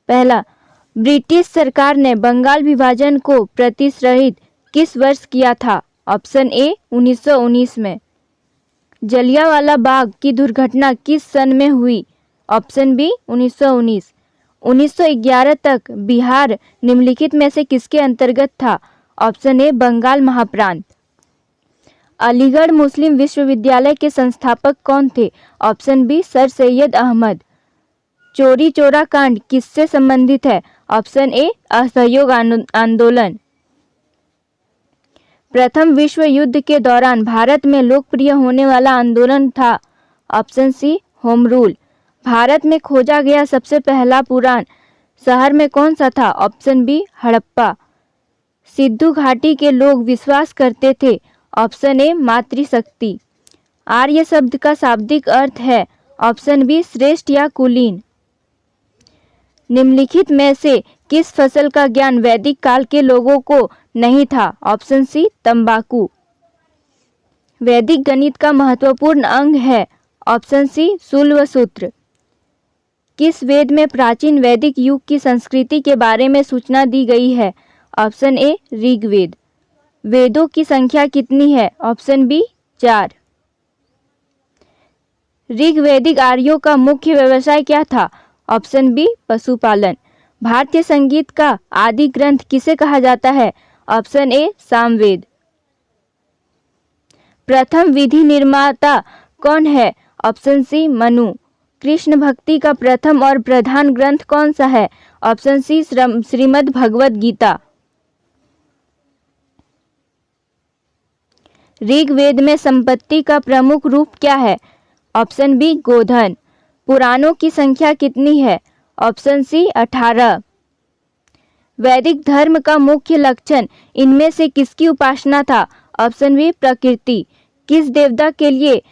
पहला, ब्रिटिश सरकार ने बंगाल विभाजन को प्रतिशत किस वर्ष किया था? ऑप्शन ए 1919 में। जलियांवाला बाग की दुर्घटना किस सन में हुई? Option B 1919। 1911 तक बिहार निम्नलिखित में से किसके अंतर्गत था? ऑप्शन ए बंगाल महाप्रांत। अलीगढ़ मुस्लिम विश्वविद्यालय के संस्थापक कौन थे? Option B sir Syed Ahmad. Chauri Chaura कांड किससे संबंधित है? ऑप्शन ए असहयोग आंदोलन। प्रथम विश्व युद्ध के दौरान भारत में लोकप्रिय होने वाला आंदोलन था? Option C home rule. भारत में खोजा गया सबसे पहला पुराण शहर में कौन सा था? Option B Harappa. सिंधु घाटी के लोग विश्वास करते थे? ऑप्शन ए मातृशक्ति। आर्य शब्द का शाब्दिक अर्थ है? ऑप्शन बी श्रेष्ठ या कुलीन। निम्नलिखित में से किस फसल का ज्ञान वैदिक काल के लोगों को नहीं था? ऑप्शन सी तंबाकू। वैदिक गणित का महत्वपूर्ण अंग है? ऑप्शन सी शूल व सूत्र। किस वेद में प्राचीन वैदिक युग की संस्कृति के बारे में सूचना दी गई है? Option A Rigveda. वेदों की संख्या कितनी है? Option B 4। ऋग्वैदिक आर्यों का मुख्य व्यवसाय क्या था? ऑप्शन बी पशुपालन। भारतीय संगीत का आदि ग्रंथ किसे कहा जाता है? ऑप्शन ए सामवेद। प्रथम विधि निर्माता कौन है? ऑप्शन सी मनु। कृष्ण भक्ति का प्रथम और प्रधान ग्रंथ कौन सा है? Option C Shrimad Bhagavad Gita. ऋग्वेद में संपत्ति का प्रमुख रूप क्या है? ऑप्शन बी गोधन। पुराणों की संख्या कितनी है? Option C 18। वैदिक धर्म का मुख्य लक्षण इनमें से किसकी उपासना था? ऑप्शन बी प्रकृति। किस देवता के लिए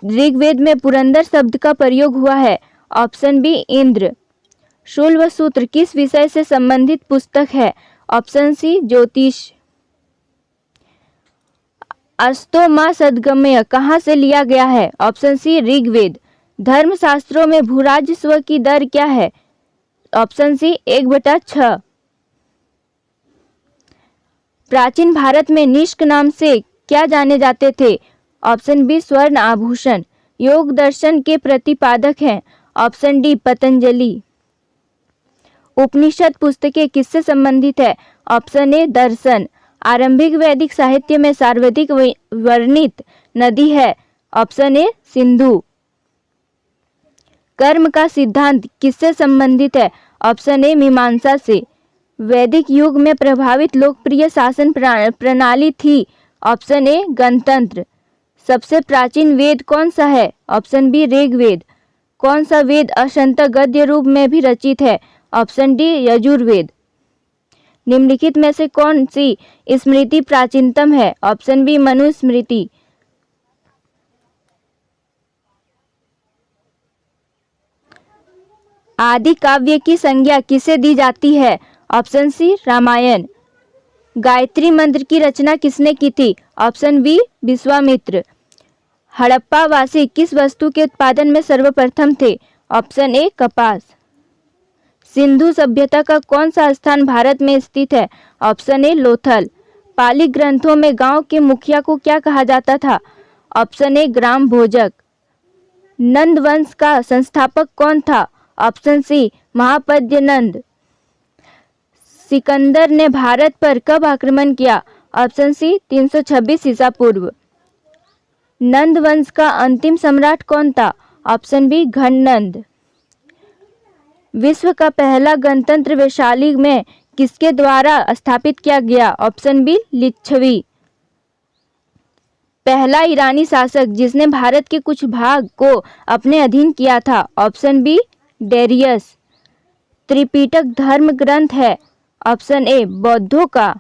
ऋग्वेद में पुरंदर शब्द का प्रयोग हुआ है? Option B Indra. शूल व सूत्र किस विषय से संबंधित पुस्तक है? ऑप्शन सी ज्योतिष। अस्तो मा सद्गमय कहाँ से लिया गया है? ऑप्शन सी ऋग्वेद। धर्मशास्त्रों में भूराजस्व की दर क्या है? Option C 1/6। प्राचीन भारत में निष्क नाम से क्या जाने जाते थे? ऑप्शन बी स्वर्ण आभूषण। योग दर्शन के प्रतिपादक हैं? Option D Patanjali. उपनिषद पुस्तकें किससे संबंधित है? ऑप्शन ए दर्शन। आरंभिक वैदिक साहित्य में सर्वाधिक वर्णित नदी है? ऑप्शन ए सिंधु। कर्म का सिद्धांत किससे संबंधित है? ऑप्शन ए मीमांसा से। वैदिक युग में प्रभावित लोकप्रिय शासन प्रणाली थी? ऑप्शन ए गणतंत्र। सबसे प्राचीन वेद कौन सा है? Option B Rigveda. कौन सा वेद अशंत गद्य रूप में भी रचित है? Option D Yajurveda. निम्नलिखित में से कौन सी स्मृति प्राचीनतम है? Option B Manusmriti. आदि काव्य की संज्ञा किसे दी जाती है? ऑप्शन सी रामायण। गायत्री मंत्र की रचना किसने की थी? Option B Vishwamitra. हड़प्पा वासी किस वस्तु के उत्पादन में सर्वप्रथम थे? ऑप्शन ए कपास। सिंधु सभ्यता का कौन सा स्थान भारत में स्थित है? ऑप्शन ए लोथल। पाली ग्रंथों में गांव के मुखिया को क्या कहा जाता था? ऑप्शन ए ग्राम भोजक। नंद वंश का संस्थापक कौन था? ऑप्शन सी महापद्य नंद। सिकंदर ने भारत पर कब आक्रमण किया? ऑप्शन सी 326 ईसा पूर्व। नंद वंश का अंतिम सम्राट कौन था? Option B Ghananand. विश्व का पहला गणतंत्र वैशाली में किसके द्वारा स्थापित किया गया? Option B Licchavi. पहला ईरानी शासक जिसने भारत के कुछ भाग को अपने अधीन किया था? Option B Darius. त्रिपिटक धर्म ग्रंथ है? ऑप्शन ए बौद्धों का।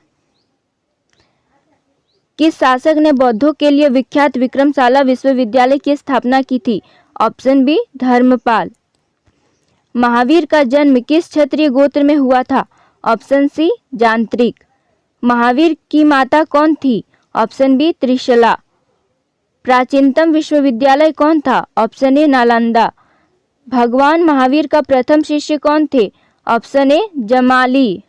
किस शासक ने बौद्धों के लिए विख्यात विक्रमशाला विश्वविद्यालय की स्थापना की थी? Option B Dharmpal. महावीर का जन्म किस क्षत्रिय गोत्र में हुआ था? ऑप्शन सी जानत्रिक। महावीर की माता कौन थी? Option B Trishala. प्राचीनतम विश्वविद्यालय कौन था? Option A Nalanda. भगवान महावीर का प्रथम शिष्य कौन थे? Option A Jamali.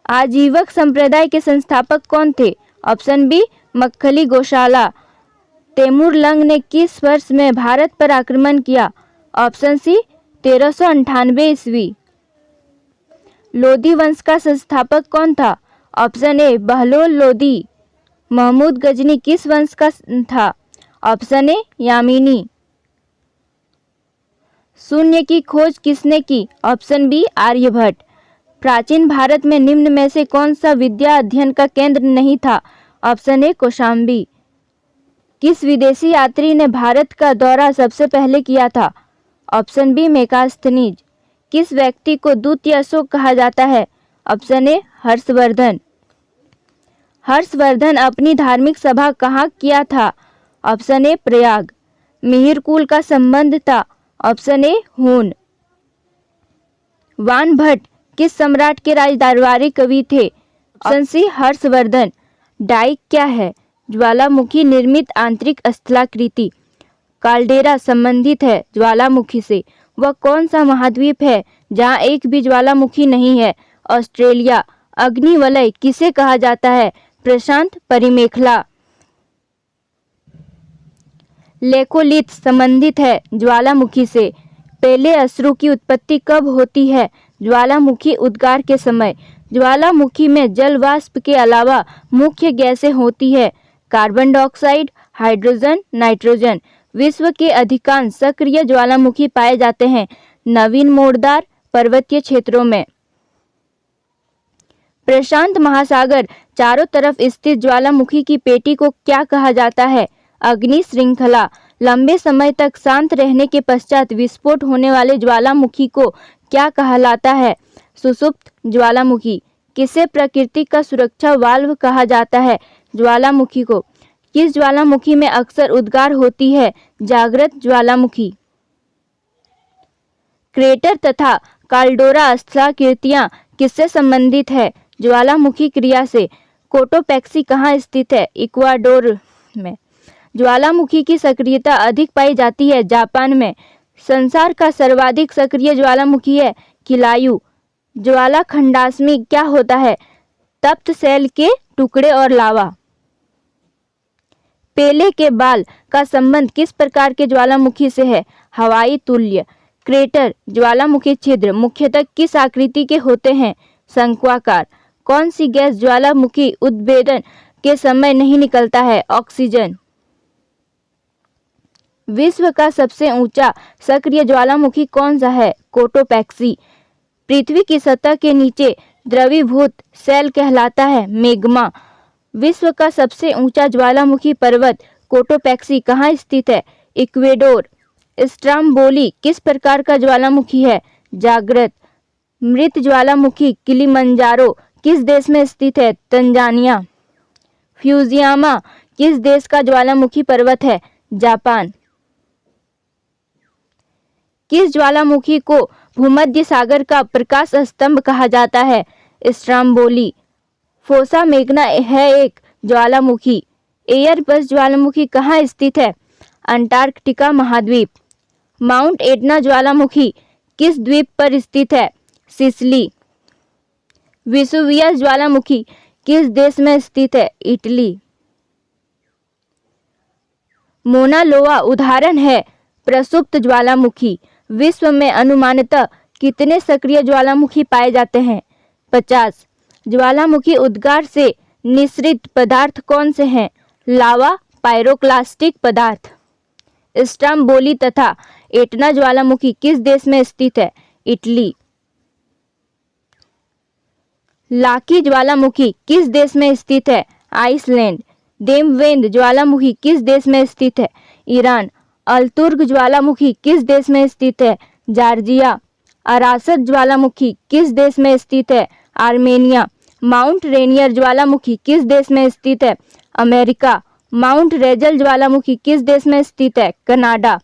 आजीवक संप्रदाय के संस्थापक कौन थे? ऑप्शन बी मक्खली गोशाला। तैमूरलंग ने किस वर्ष में भारत पर आक्रमण किया? ऑप्शन सी 1398 ईस्वी। लोधी वंश का संस्थापक कौन था? Option A Bahlol Lodi. महमूद गजनी किस वंश का था? Option A Yamini. शून्य की खोज किसने की? Option B Aryabhata. प्राचीन भारत में निम्न में से कौन सा विद्या अध्ययन का केंद्र नहीं था? ऑप्शन ए कौशाम्बी। किस विदेशी यात्री ने भारत का दौरा सबसे पहले किया था? Option B Megasthenes. किस व्यक्ति को दूत या अशोक कहा जाता है? ऑप्शन ए हर्षवर्धन। हर्षवर्धन अपनी धार्मिक सभा कहाँ किया था? ऑप्शन ए प्रयाग। मिहिर कुल का संबंध था? ऑप्शन ए हून। वानभट्ट किस सम्राट के राजदरबारी कवि थे? Option C Harshvardhan. डाइक क्या है? ज्वालामुखी निर्मित आंतरिक स्थलाकृति। काल्डेरा संबंधित है ज्वालामुखी से। वह कौन सा महाद्वीप है जहाँ एक भी ज्वालामुखी नहीं है? ऑस्ट्रेलिया। अग्निवलय किसे कहा जाता है? प्रशांत परिमेखला। लेकोलिथ संबंधित है ज्वालामुखी से। पहले अश्रु की उत्पत्ति कब होती है? ज्वालामुखी उद्गार के समय। ज्वालामुखी में जल वाष्प के अलावा मुख्य गैसें होती है कार्बन डाइऑक्साइड, हाइड्रोजन, नाइट्रोजन। विश्व के अधिकांश सक्रिय ज्वालामुखी पाए जाते हैं नवीन मोड़दार पर्वतीय क्षेत्रों में। प्रशांत महासागर चारों तरफ स्थित ज्वालामुखी की पेटी को क्या कहा जाता है? अग्नि श्रृंखला। लंबे समय तक शांत रहने के पश्चात विस्फोट होने वाले ज्वालामुखी को क्या कहलाता है? सुषुप्त ज्वालामुखी। किसे प्रकृति का सुरक्षा वाल्व कहा जाता है? ज्वालामुखी को। किस ज्वालामुखी में अक्सर उद्गार होती है? जागृत ज्वालामुखी। क्रेटर तथा काल्डोरा स्थलाकृतियां किससे संबंधित है? ज्वालामुखी क्रिया से। कोटोपैक्सी कहाँ स्थित है? इक्वाडोर में। ज्वालामुखी की सक्रियता अधिक पाई जाती है जापान में। संसार का सर्वाधिक सक्रिय ज्वालामुखी है किलायु। ज्वालाखंडाश्मी क्या होता है? तप्त शैल के टुकड़े और लावा। पेले के बाल का संबंध किस प्रकार के ज्वालामुखी से है? हवाई तुल्य। क्रेटर ज्वालामुखी छिद्र मुख्यतः किस आकृति के होते हैं? शंक्वाकार। कौन सी गैस ज्वालामुखी उद्भेदन के समय नहीं निकलता है? ऑक्सीजन। विश्व का सबसे ऊंचा सक्रिय ज्वालामुखी कौन सा है? कोटोपैक्सी। पृथ्वी की सतह के नीचे द्रवीभूत शैल कहलाता है मैग्मा। विश्व का सबसे ऊंचा ज्वालामुखी पर्वत कोटोपैक्सी कहाँ स्थित है? इक्वेडोर। स्ट्राम्बोली किस प्रकार का ज्वालामुखी है? जागृत। मृत ज्वालामुखी किलिमंजारो किस देश में स्थित है? तंजानिया। फ्यूजियामा किस देश का ज्वालामुखी पर्वत है? जापान। किस ज्वालामुखी को भूमध्य सागर का प्रकाश स्तंभ कहा जाता है? स्ट्राम्बोली। फोसा मैग्ना है एक ज्वालामुखी। एयरबस ज्वालामुखी कहाँ स्थित है? अंटार्कटिका महाद्वीप। माउंट एटना ज्वालामुखी किस द्वीप पर स्थित है? सिसिली। वेसुवियस ज्वालामुखी किस देश में स्थित है? इटली। मोना लोआ उदाहरण है प्रसुप्त ज्वालामुखी। विश्व में अनुमानतः कितने सक्रिय ज्वालामुखी पाए जाते हैं? 50। ज्वालामुखी उद्गार से निःसृत पदार्थ कौन से हैं? लावा, पायरोक्लास्टिक पदार्थ। स्ट्राम्बोली तथा एटना ज्वालामुखी किस देश में स्थित है? इटली। लाकी ज्वालामुखी किस देश में स्थित है? आइसलैंड। देमवेंद ज्वालामुखी किस देश में स्थित है? ईरान। अल्तुर्ग ज्वालामुखी किस देश में स्थित है? जॉर्जिया। अरासत ज्वालामुखी किस देश में स्थित है? आर्मेनिया। माउंट रेनियर ज्वालामुखी किस देश में स्थित है? अमेरिका। माउंट रेजल ज्वालामुखी किस देश में स्थित है? कनाडा।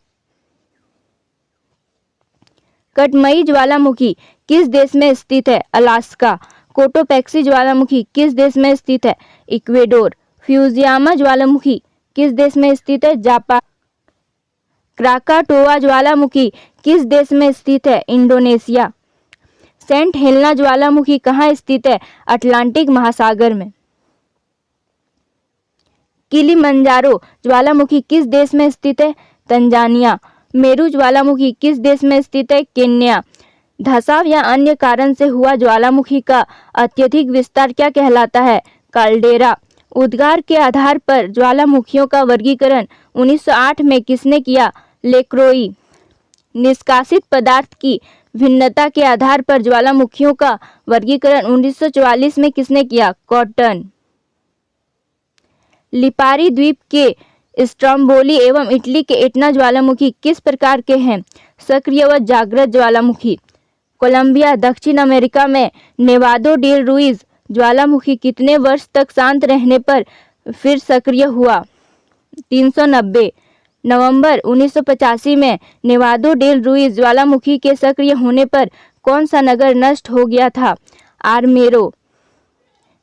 कटमई ज्वालामुखी किस देश में स्थित है? अलास्का। कोटोपैक्सी ज्वालामुखी किस देश में स्थित है? इक्वेडोर। फ्यूजियामा ज्वालामुखी किस देश में स्थित है? जापान। क्राकाटोआ ज्वालामुखी किस देश में स्थित है? इंडोनेशिया। सेंट हेलेना ज्वालामुखी कहाँ स्थित है? अटलांटिक महासागर में। किलिमंजारो ज्वालामुखी किस देश में स्थित है? तंजानिया। मेरू ज्वालामुखी किस देश में स्थित है? केन्या। धंसाव या अन्य कारण से हुआ ज्वालामुखी का अत्यधिक विस्तार क्या कहलाता है? काल्डेरा। उद्गार के आधार पर ज्वालामुखियों का वर्गीकरण 1908 में किसने किया? लेक्रोई। निष्कासित पदार्थ की भिन्नता के आधार पर ज्वालामुखियों का वर्गीकरण 1944 में किसने किया? कॉटन। लिपारी द्वीप के स्ट्रोम्बोली एवं इटली के एटना ज्वालामुखी किस प्रकार के हैं? सक्रिय व जागृत ज्वालामुखी। कोलंबिया दक्षिण अमेरिका में नेवादो डेल रुइज ज्वालामुखी कितने वर्ष तक शांत रहने पर फिर सक्रिय हुआ? 390। नवंबर 1985 में नेवादो डेल रुइज ज्वालामुखी के सक्रिय होने पर कौन सा नगर नष्ट हो गया था? आर्मेरो।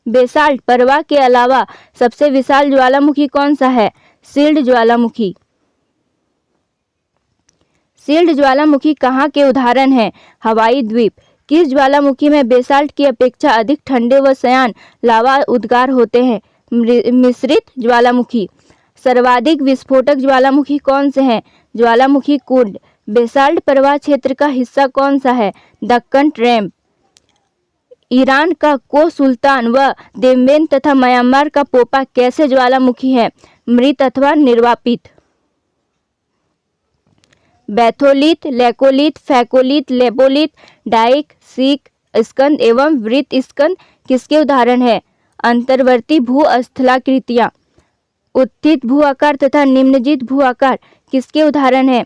बेसाल्ट परवा के अलावा सबसे विशाल ज्वालामुखी कौन सा है? शील्ड ज्वालामुखी। शील्ड ज्वालामुखी कहाँ के उदाहरण हैं? हवाई द्वीप। किस ज्वालामुखी में बेसाल्ट की अपेक्षा अधिक ठंडे व शयान लावा उद्गार होते हैं? मिश्रित ज्वालामुखी। सर्वाधिक विस्फोटक ज्वालामुखी कौन से हैं? ज्वालामुखी कुंड। बेसाल्ट प्रवाह क्षेत्र का हिस्सा कौन सा है? दक्कन ट्रैप। ईरान का को सुल्तान व देवबंद तथा म्यांमार का पोपा कैसे ज्वालामुखी है? मृत अथवा निर्वापित। Batholith, laccolith, phacolith, lopolith, dyke, sill, स्कंद एवं वृत्त स्कंद किसके उदाहरण हैं? अंतर्वर्ती भू स्थलाकृतियां। उत्थित भू आकार तथा निम्नजित भू आकार किसके उदाहरण हैं?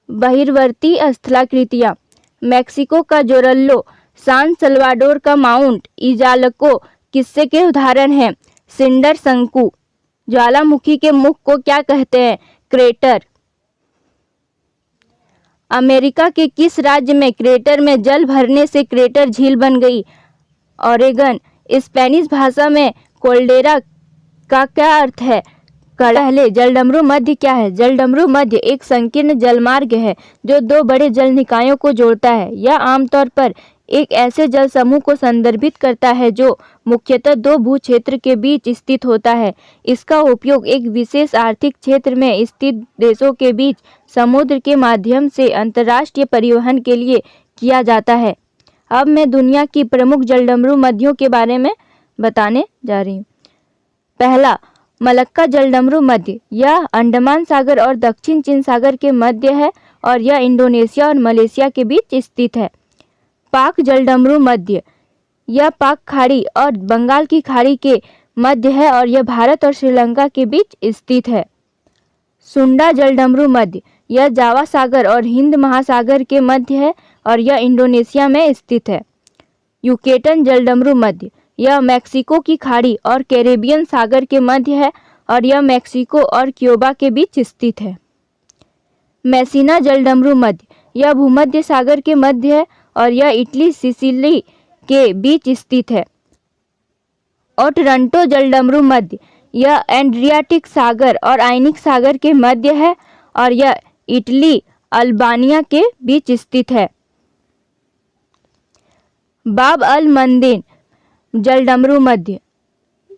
बहिर्वर्ती स्थलाकृतियां। मैक्सिको का जोरल्लो, सान सल्वाडोर का माउंट इजालको किससे के उदाहरण हैं? सिंडर शंकु। ज्वालामुखी के मुख को क्या कहते हैं? क्रेटर। अमेरिका के किस राज्य में क्रेटर में जल भरने से क्रेटर झील बन गई? ओरेगन। स्पेनिश भाषा में कोल्डेरा का क्या अर्थ है? पहले जलडमरू मध्य क्या है? जलडमरू मध्य एक संकीर्ण जलमार्ग है जो दो बड़े जल निकायों को जोड़ता है। यह आमतौर पर एक ऐसे जल समूह को संदर्भित करता है जो मुख्यतः दो भू क्षेत्र के बीच स्थित होता है। इसका उपयोग एक विशेष आर्थिक क्षेत्र में स्थित देशों के बीच समुद्र के माध्यम से अंतर्राष्ट्रीय परिवहन के लिए किया जाता है। अब मैं दुनिया की प्रमुख जलडमरू मध्यों के बारे में बताने जा रही हूँ। पहला, मलक्का जलडमरू मध्य। यह अंडमान सागर और दक्षिण चीन सागर के मध्य है और यह इंडोनेशिया और मलेशिया के बीच स्थित है। पाक जलडमरू मध्य। यह पाक खाड़ी और बंगाल की खाड़ी के मध्य है और यह भारत और श्रीलंका के बीच स्थित है। सुंडा जलडमरू मध्य। यह जावा सागर और हिंद महासागर के मध्य है और यह इंडोनेशिया में स्थित है। युकेटन जलडमरू मध्य। यह मैक्सिको की खाड़ी और कैरेबियन सागर के मध्य है और यह मैक्सिको और क्यूबा के बीच स्थित है। मैसीना जलडमरू मध्य। यह भूमध्य सागर के मध्य है और यह इटली सिसिली के बीच स्थित है। ओटरंटो जलडमरू मध्य। यह एड्रियाटिक सागर और आयनिक सागर के मध्य है और यह इटली अल्बानिया के बीच स्थित है। बाब अल मंदेब जलडमरू मध्य।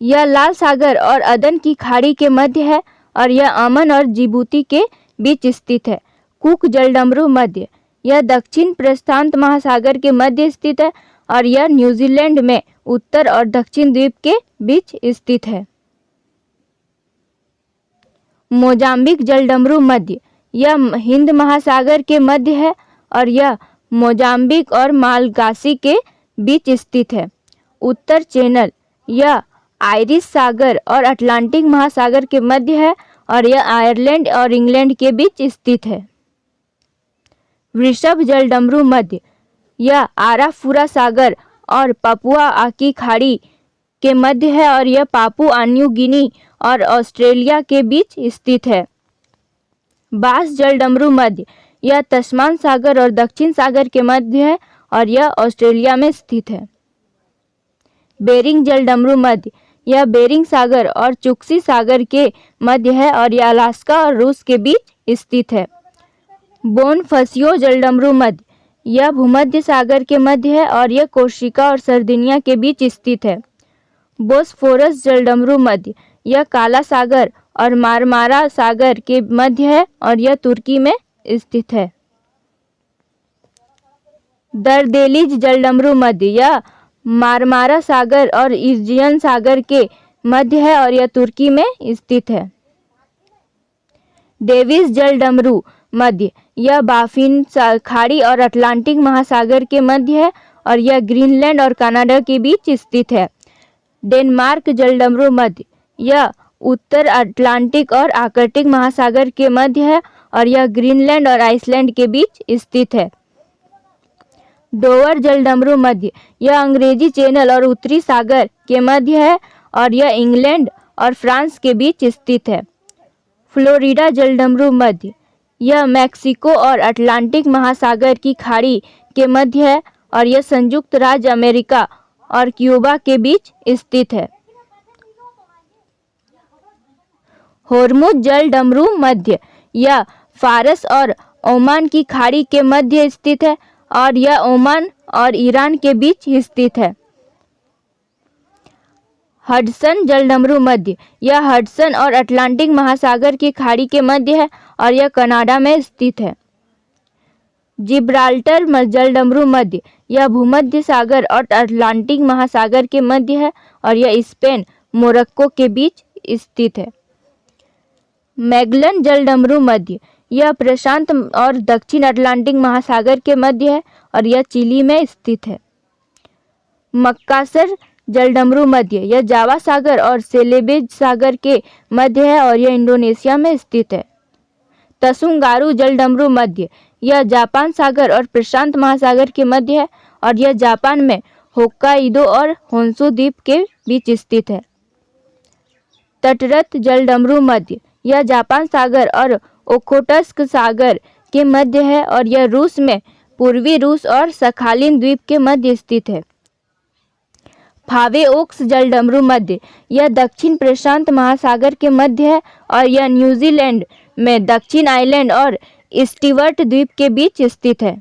यह लाल सागर और अदन की खाड़ी के मध्य है और यह अमन और जिबूती के बीच स्थित है। कुक जलडमरू मध्य। यह दक्षिण प्रशांत महासागर के मध्य स्थित है और यह न्यूजीलैंड में उत्तर और दक्षिण द्वीप के बीच स्थित है। मोजाम्बिक जलडमरू मध्य। यह हिंद महासागर के मध्य है और यह मोजाम्बिक और मालगासी के बीच स्थित है। उत्तर चैनल। यह आयरिश सागर और अटलांटिक महासागर के मध्य है और यह आयरलैंड और इंग्लैंड के बीच स्थित है। वृषभ जलडमरू मध्य। यह आराफुरा सागर और पापुआ आकी खाड़ी के मध्य है और यह पापुआ न्यू गिनी और ऑस्ट्रेलिया के बीच स्थित है। बास जलडमरू मध्य। यह तस्मान सागर और दक्षिण सागर के मध्य है और यह ऑस्ट्रेलिया में स्थित है। बेरिंग जलडमरू मध्य। यह बेरिंग सागर और चुक्सी सागर के मध्य है और यह अलास्का और रूस के बीच स्थित है। बोनफसियो जलडमरू मध्य, यह भूमध्य सागर के मध्य है और यह कोर्सिका और सर्दिनिया के बीच स्थित है। बोस्फोरस जलडमरू मध्य, यह काला सागर और मारमारा सागर के मध्य है और यह तुर्की में स्थित है। दरदेलीज जलडमरू मध्य, यह मारमारा सागर और इजियन सागर के मध्य है और यह तुर्की में स्थित है। डेविस जलडमरू मध्य, यह बाफिन खाड़ी और अटलांटिक महासागर के मध्य है और यह ग्रीनलैंड और कनाडा के बीच स्थित है। डेनमार्क जलडमरू मध्य, यह उत्तर अटलांटिक और आर्कटिक महासागर के मध्य है और यह ग्रीनलैंड और आइसलैंड के बीच स्थित है। डोवर जलडमरू मध्य, यह अंग्रेजी चैनल और उत्तरी सागर के मध्य है और यह इंग्लैंड और फ्रांस के बीच स्थित है। फ्लोरिडा जलडमरू मध्य, यह मैक्सिको और अटलांटिक महासागर की खाड़ी के मध्य है और यह संयुक्त राज्य अमेरिका और क्यूबा के बीच स्थित है। होर्मुज जलडमरू मध्य, यह फारस और ओमान की खाड़ी के मध्य स्थित है और यह ओमान और ईरान के बीच स्थित है। हडसन जलडमरू मध्य, यह हडसन और अटलांटिक महासागर की खाड़ी के मध्य है और यह कनाडा में स्थित है। जिब्राल्टर जलडमरू मध्य, यह भूमध्य सागर और अटलांटिक महासागर के मध्य है और यह स्पेन मोरक्को के बीच स्थित है। मैगलन जलडमरू मध्य, यह प्रशांत और दक्षिण अटलांटिक महासागर के मध्य है और यह चिली में स्थित है। मक्कासर जलडमरू मध्य, यह जावा सागर और सेलेबेज सागर के मध्य है और यह इंडोनेशिया में स्थित है। तसुंगारू जलडमरू मध्य, यह जापान सागर और प्रशांत महासागर के मध्य है और यह जापान में होक्काइडो और होन्शु द्वीप के बीच स्थित है। तटरथ जलडमरू मध्य, यह जापान सागर और ओखोटस्क सागर के मध्य है और यह रूस में पूर्वी रूस और सखालिन द्वीप के मध्य स्थित है। फावे ओक्स जलडमरू मध्य, यह दक्षिण प्रशांत महासागर के मध्य है और यह न्यूजीलैंड में दक्षिण आइलैंड और स्टीवर्ट द्वीप के बीच स्थित है।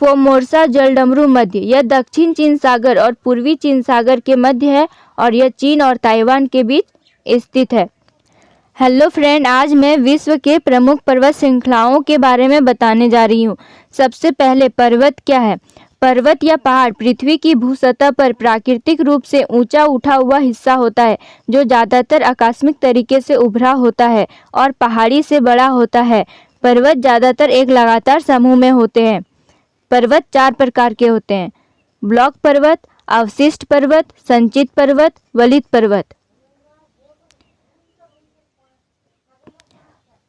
फोमोर्सा जलडमरू मध्य, यह दक्षिण चीन सागर और पूर्वी चीन सागर के मध्य है और यह चीन और ताइवान के बीच स्थित है। हेलो फ्रेंड, आज मैं विश्व के प्रमुख पर्वत श्रृंखलाओं के बारे में बताने जा रही हूँ। सबसे पहले पर्वत क्या है? पर्वत या पहाड़ पृथ्वी की भूसतह पर प्राकृतिक रूप से ऊंचा उठा हुआ हिस्सा होता है जो ज़्यादातर आकस्मिक तरीके से उभरा होता है और पहाड़ी से बड़ा होता है। पर्वत ज़्यादातर एक लगातार समूह में होते हैं। पर्वत 4 प्रकार के होते हैं: ब्लॉक पर्वत, अवशिष्ट पर्वत, संचित पर्वत, वलित पर्वत।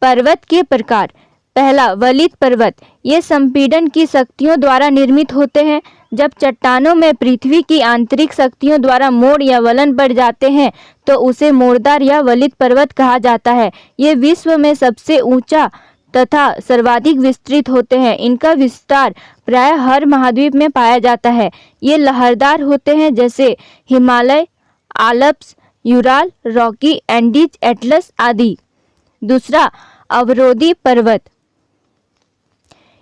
पर्वत के प्रकार: पहला, वलित पर्वत। ये संपीड़न की शक्तियों द्वारा निर्मित होते हैं। जब चट्टानों में पृथ्वी की आंतरिक शक्तियों द्वारा मोड़ या वलन बढ़ जाते हैं तो उसे मोड़दार या वलित पर्वत कहा जाता है। ये विश्व में सबसे ऊंचा तथा सर्वाधिक विस्तृत होते हैं। इनका विस्तार प्रायः हर महाद्वीप में पाया जाता है। ये लहरदार होते हैं जैसे Himalaya, Alps, Ural, Rocky, Andes, Atlas आदि। दूसरा, अवरोधी पर्वत।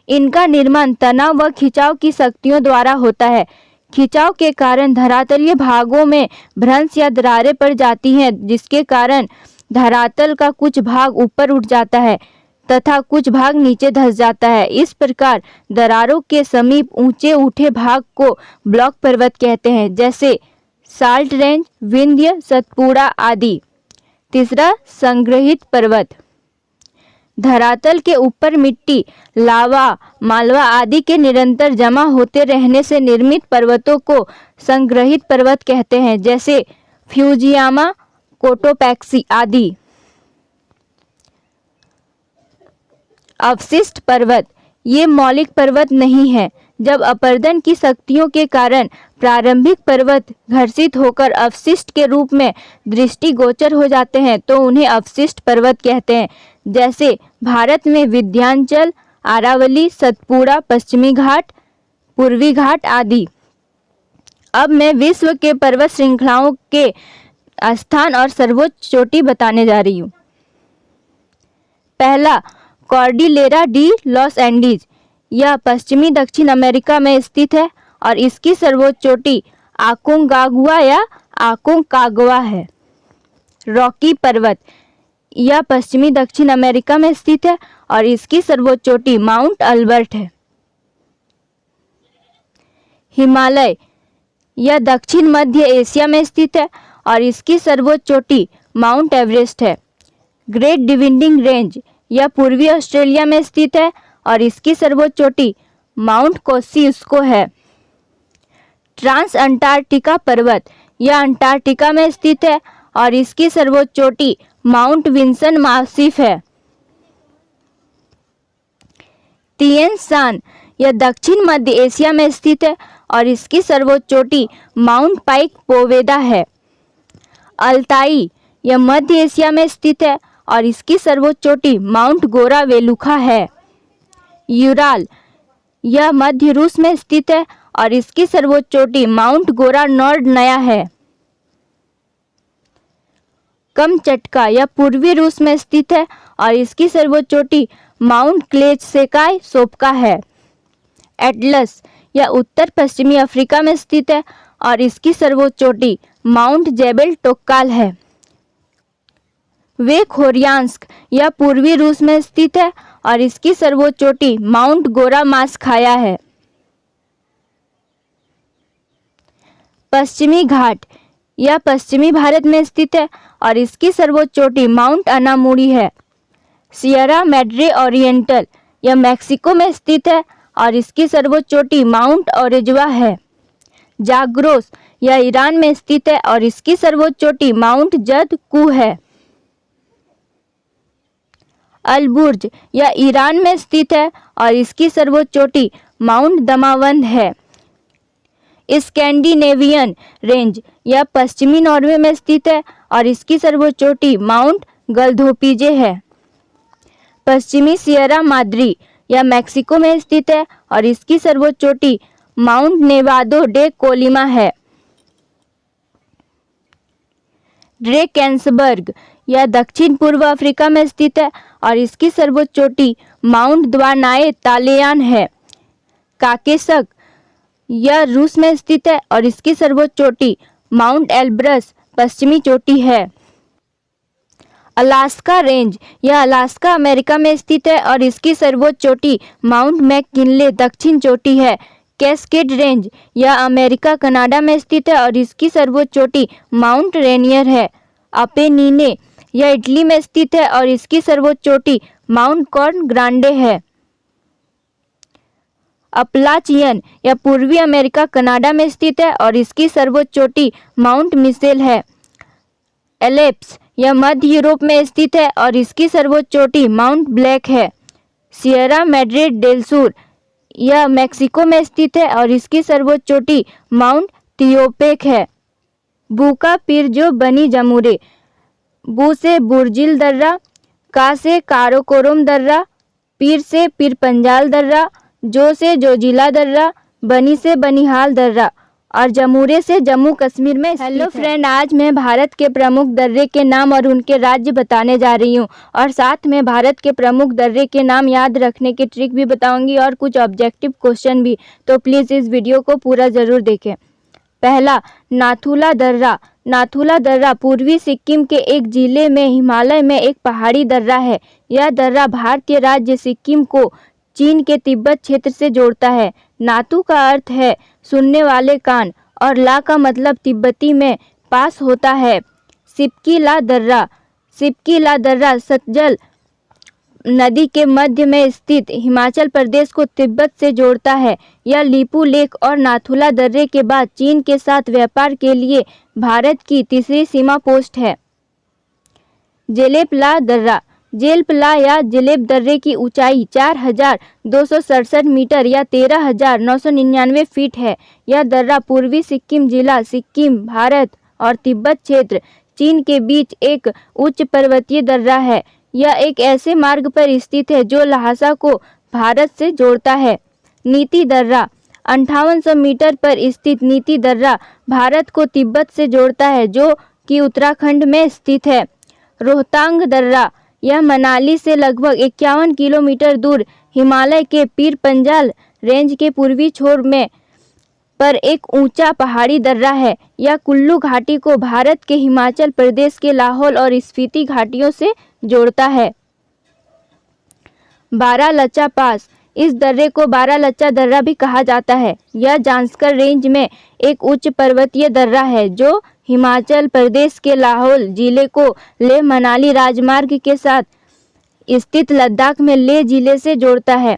इनका निर्माण तनाव व खिंचाव की शक्तियों द्वारा होता है। खिंचाव के कारण धरातलीय भागों में भ्रंश या दरारें पड़ जाती हैं, जिसके कारण धरातल का कुछ भाग ऊपर उठ जाता है तथा कुछ भाग नीचे धंस जाता है। इस प्रकार दरारों के समीप ऊंचे उठे भाग को ब्लॉक पर्वत कहते हैं, जैसे साल्ट रेंज, विंध्य, सतपुड़ा आदि। तीसरा, संग्रहित पर्वत। धरातल के ऊपर मिट्टी, लावा, मालवा आदि के निरंतर जमा होते रहने से निर्मित पर्वतों को संग्रहित पर्वत कहते हैं, जैसे फ्यूजियामा, कोटोपैक्सी आदि। अवशिष्ट पर्वत। ये मौलिक पर्वत नहीं है। जब अपरदन की शक्तियों के कारण प्रारंभिक पर्वत घर्षित होकर अवशिष्ट के रूप में दृष्टिगोचर हो जाते हैं तो उन्हें अवशिष्ट पर्वत कहते हैं, जैसे भारत में विंध्याचल, अरावली, सतपुड़ा, पश्चिमी घाट, पूर्वी घाट आदि। अब मैं विश्व के पर्वत श्रृंखलाओं के स्थान और सर्वोच्च चोटी बताने जा रही हूँ। पहला, कॉर्डिलेरा डी लॉस एंडीज। यह पश्चिमी दक्षिण अमेरिका में स्थित है और इसकी सर्वोच्च चोटी आकोंकागुआ या आकोंकागुआ है। रॉकी पर्वत। यह पश्चिमी दक्षिण अमेरिका में स्थित है और इसकी सर्वोच्च चोटी माउंट अल्बर्ट है। हिमालय। यह दक्षिण मध्य एशिया में स्थित है और इसकी सर्वोच्च चोटी माउंट एवरेस्ट है। Great Dividing Range. यह पूर्वी ऑस्ट्रेलिया में स्थित है और इसकी सर्वोच्च चोटी माउंट कोसियुस्को है। ट्रांस अंटार्कटिका पर्वत। यह अंटार्कटिका में स्थित है और इसकी सर्वोच्च चोटी माउंट विंसन मासिफ है। तिएन शान। यह दक्षिण मध्य एशिया में स्थित है और इसकी सर्वोच्च चोटी माउंट पाइक पोवेदा है। अल्ताई। यह मध्य एशिया में स्थित है और इसकी सर्वोच्च चोटी माउंट गोरा वेलुखा है। यूराल। यह मध्य रूस में स्थित है और इसकी सर्वोच्च चोटी माउंट गोरा नॉर्ड नया है। कमचटका। यह पूर्वी रूस में स्थित है और इसकी सर्वोच्च चोटी माउंट क्लेचसेकाय सोपका है। एटलस। यह उत्तर पश्चिमी अफ्रीका में स्थित है और इसकी सर्वोच्च चोटी माउंट जेबेल टोक्काल है। वेखोरियांस्क। यह पूर्वी रूस में स्थित है और इसकी सर्वोच्च चोटी माउंट गोरा मास्खाया है। पश्चिमी घाट। यह पश्चिमी भारत में स्थित है और इसकी सर्वोच्च चोटी माउंट अनामुड़ी है। Sierra Madre Oriental. यह मैक्सिको में स्थित है और इसकी सर्वोच्च चोटी माउंट ओरेजुआ है। जाग्रोस। यह ईरान में स्थित है और इसकी सर्वोच्च चोटी माउंट जद कू है। अलबुर्ज। यह ईरान में स्थित है और इसकी सर्वोच्च चोटी माउंट दमावंद है। Scandinavian range. यह पश्चिमी नॉर्वे में स्थित है और इसकी सर्वोच्च चोटी माउंट गल्धोपीजे है। पश्चिमी सियरा माद्री। यह मैक्सिको में स्थित है और इसकी सर्वोच्च चोटी माउंट नेवादो डे कोलिमा है। ड्रेकेंसबर्ग। यह दक्षिण पूर्व अफ्रीका में स्थित है और इसकी सर्वोच्च चोटी माउंट द्वानाए तालेयान है। काकेशक। यह रूस में स्थित है और इसकी सर्वोच्च चोटी माउंट एल्ब्रस पश्चिमी चोटी है। Alaska range. यह अलास्का अमेरिका में स्थित है और इसकी सर्वोच्च चोटी माउंट मैककिनले दक्षिण चोटी है। Cascade range. यह अमेरिका कनाडा में स्थित है और इसकी सर्वोच्च चोटी माउंट रेनियर है। अपेनीने। यह इटली में स्थित है और इसकी सर्वोच्च चोटी माउंट कॉर्न ग्रांडे है। अपलाचियन। यह पूर्वी अमेरिका कनाडा में स्थित है और इसकी सर्वोच्च चोटी माउंट मिशेल है। एलेप्स। यह मध्य यूरोप में स्थित है और इसकी सर्वोच्च चोटी माउंट ब्लैक है। सियरा मैड्रे डेल सुर। यह मैक्सिको में स्थित है और इसकी सर्वोच्च चोटी माउंट थियोपेक है। बूका पिरजो बनी जमूरे। बू से बुर्जिल दर्रा, का से कारोकोरम दर्रा, पीर से पीर पंजाल दर्रा, जो से जोजिला दर्रा, बनी से बनिहाल दर्रा और जमूरे से जम्मू कश्मीर में। हेलो फ्रेंड, आज मैं भारत के प्रमुख दर्रे के नाम और उनके राज्य बताने जा रही हूँ और साथ में भारत के प्रमुख दर्रे के नाम याद रखने की ट्रिक भी बताऊंगी और कुछ ऑब्जेक्टिव क्वेश्चन भी, तो प्लीज़ इस वीडियो को पूरा ज़रूर देखें। पहला, नाथुला दर्रा। नाथुला दर्रा पूर्वी सिक्किम के एक जिले में हिमालय में एक पहाड़ी दर्रा है। यह दर्रा भारतीय राज्य सिक्किम को चीन के तिब्बत क्षेत्र से जोड़ता है। नातू का अर्थ है सुनने वाले कान और ला का मतलब तिब्बती में पास होता है। सिपकी ला दर्रा। सिपकी ला दर्रा सतलज नदी के मध्य में स्थित हिमाचल प्रदेश को तिब्बत से जोड़ता है। यह लीपू लेक और नाथुला दर्रे के बाद चीन के साथ व्यापार के लिए भारत की तीसरी सीमा पोस्ट है। जेलेपला दर्रा। जेलपला या जेलेब दर्रे की ऊंचाई 4267 मीटर या 13,999 फीट है। यह दर्रा पूर्वी सिक्किम जिला सिक्किम, भारत और तिब्बत क्षेत्र चीन के बीच एक उच्च पर्वतीय दर्रा है। यह एक ऐसे मार्ग पर स्थित है जो लहासा को भारत से जोड़ता है। नीति दर्रा। 5800 मीटर पर स्थित नीति दर्रा भारत को तिब्बत से जोड़ता है जो कि उत्तराखंड में स्थित है। रोहतांग दर्रा। यह मनाली से लगभग 51 किलोमीटर दूर हिमालय के पीर पंजाल रेंज के पूर्वी छोर में पर एक ऊंचा पहाड़ी दर्रा है। यह कुल्लू घाटी को भारत के हिमाचल प्रदेश के लाहौल और स्पीति घाटियों से जोड़ता है। बारालाचा पास, इस दर्रे को बारालाचा दर्रा भी कहा जाता है। यह जांस्कर रेंज में एक उच्च पर्वतीय दर्रा है जो हिमाचल प्रदेश के लाहौल जिले को लेह मनाली राजमार्ग के साथ स्थित लद्दाख में लेह जिले से जोड़ता है।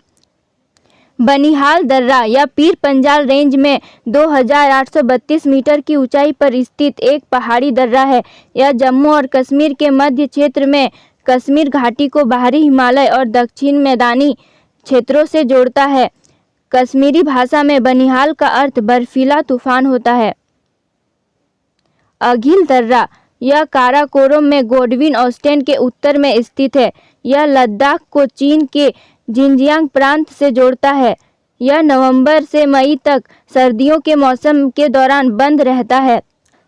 बनिहाल दर्रा या पीर पंजाल रेंज में 2832 मीटर की ऊंचाई पर स्थित एक पहाड़ी दर्रा है। यह जम्मू और कश्मीर के मध्य क्षेत्र में कश्मीर घाटी को बाहरी हिमालय और दक्षिण मैदानी क्षेत्रों से जोड़ता है। कश्मीरी भाषा में बनिहाल का अर्थ बर्फीला तूफान होता है। अघिल दर्रा, यह काराकोरम में गोडविन ऑस्टेन के उत्तर में स्थित है। यह लद्दाख को चीन के जिनजियांग प्रांत से जोड़ता है। यह नवंबर से मई तक सर्दियों के मौसम के दौरान बंद रहता है।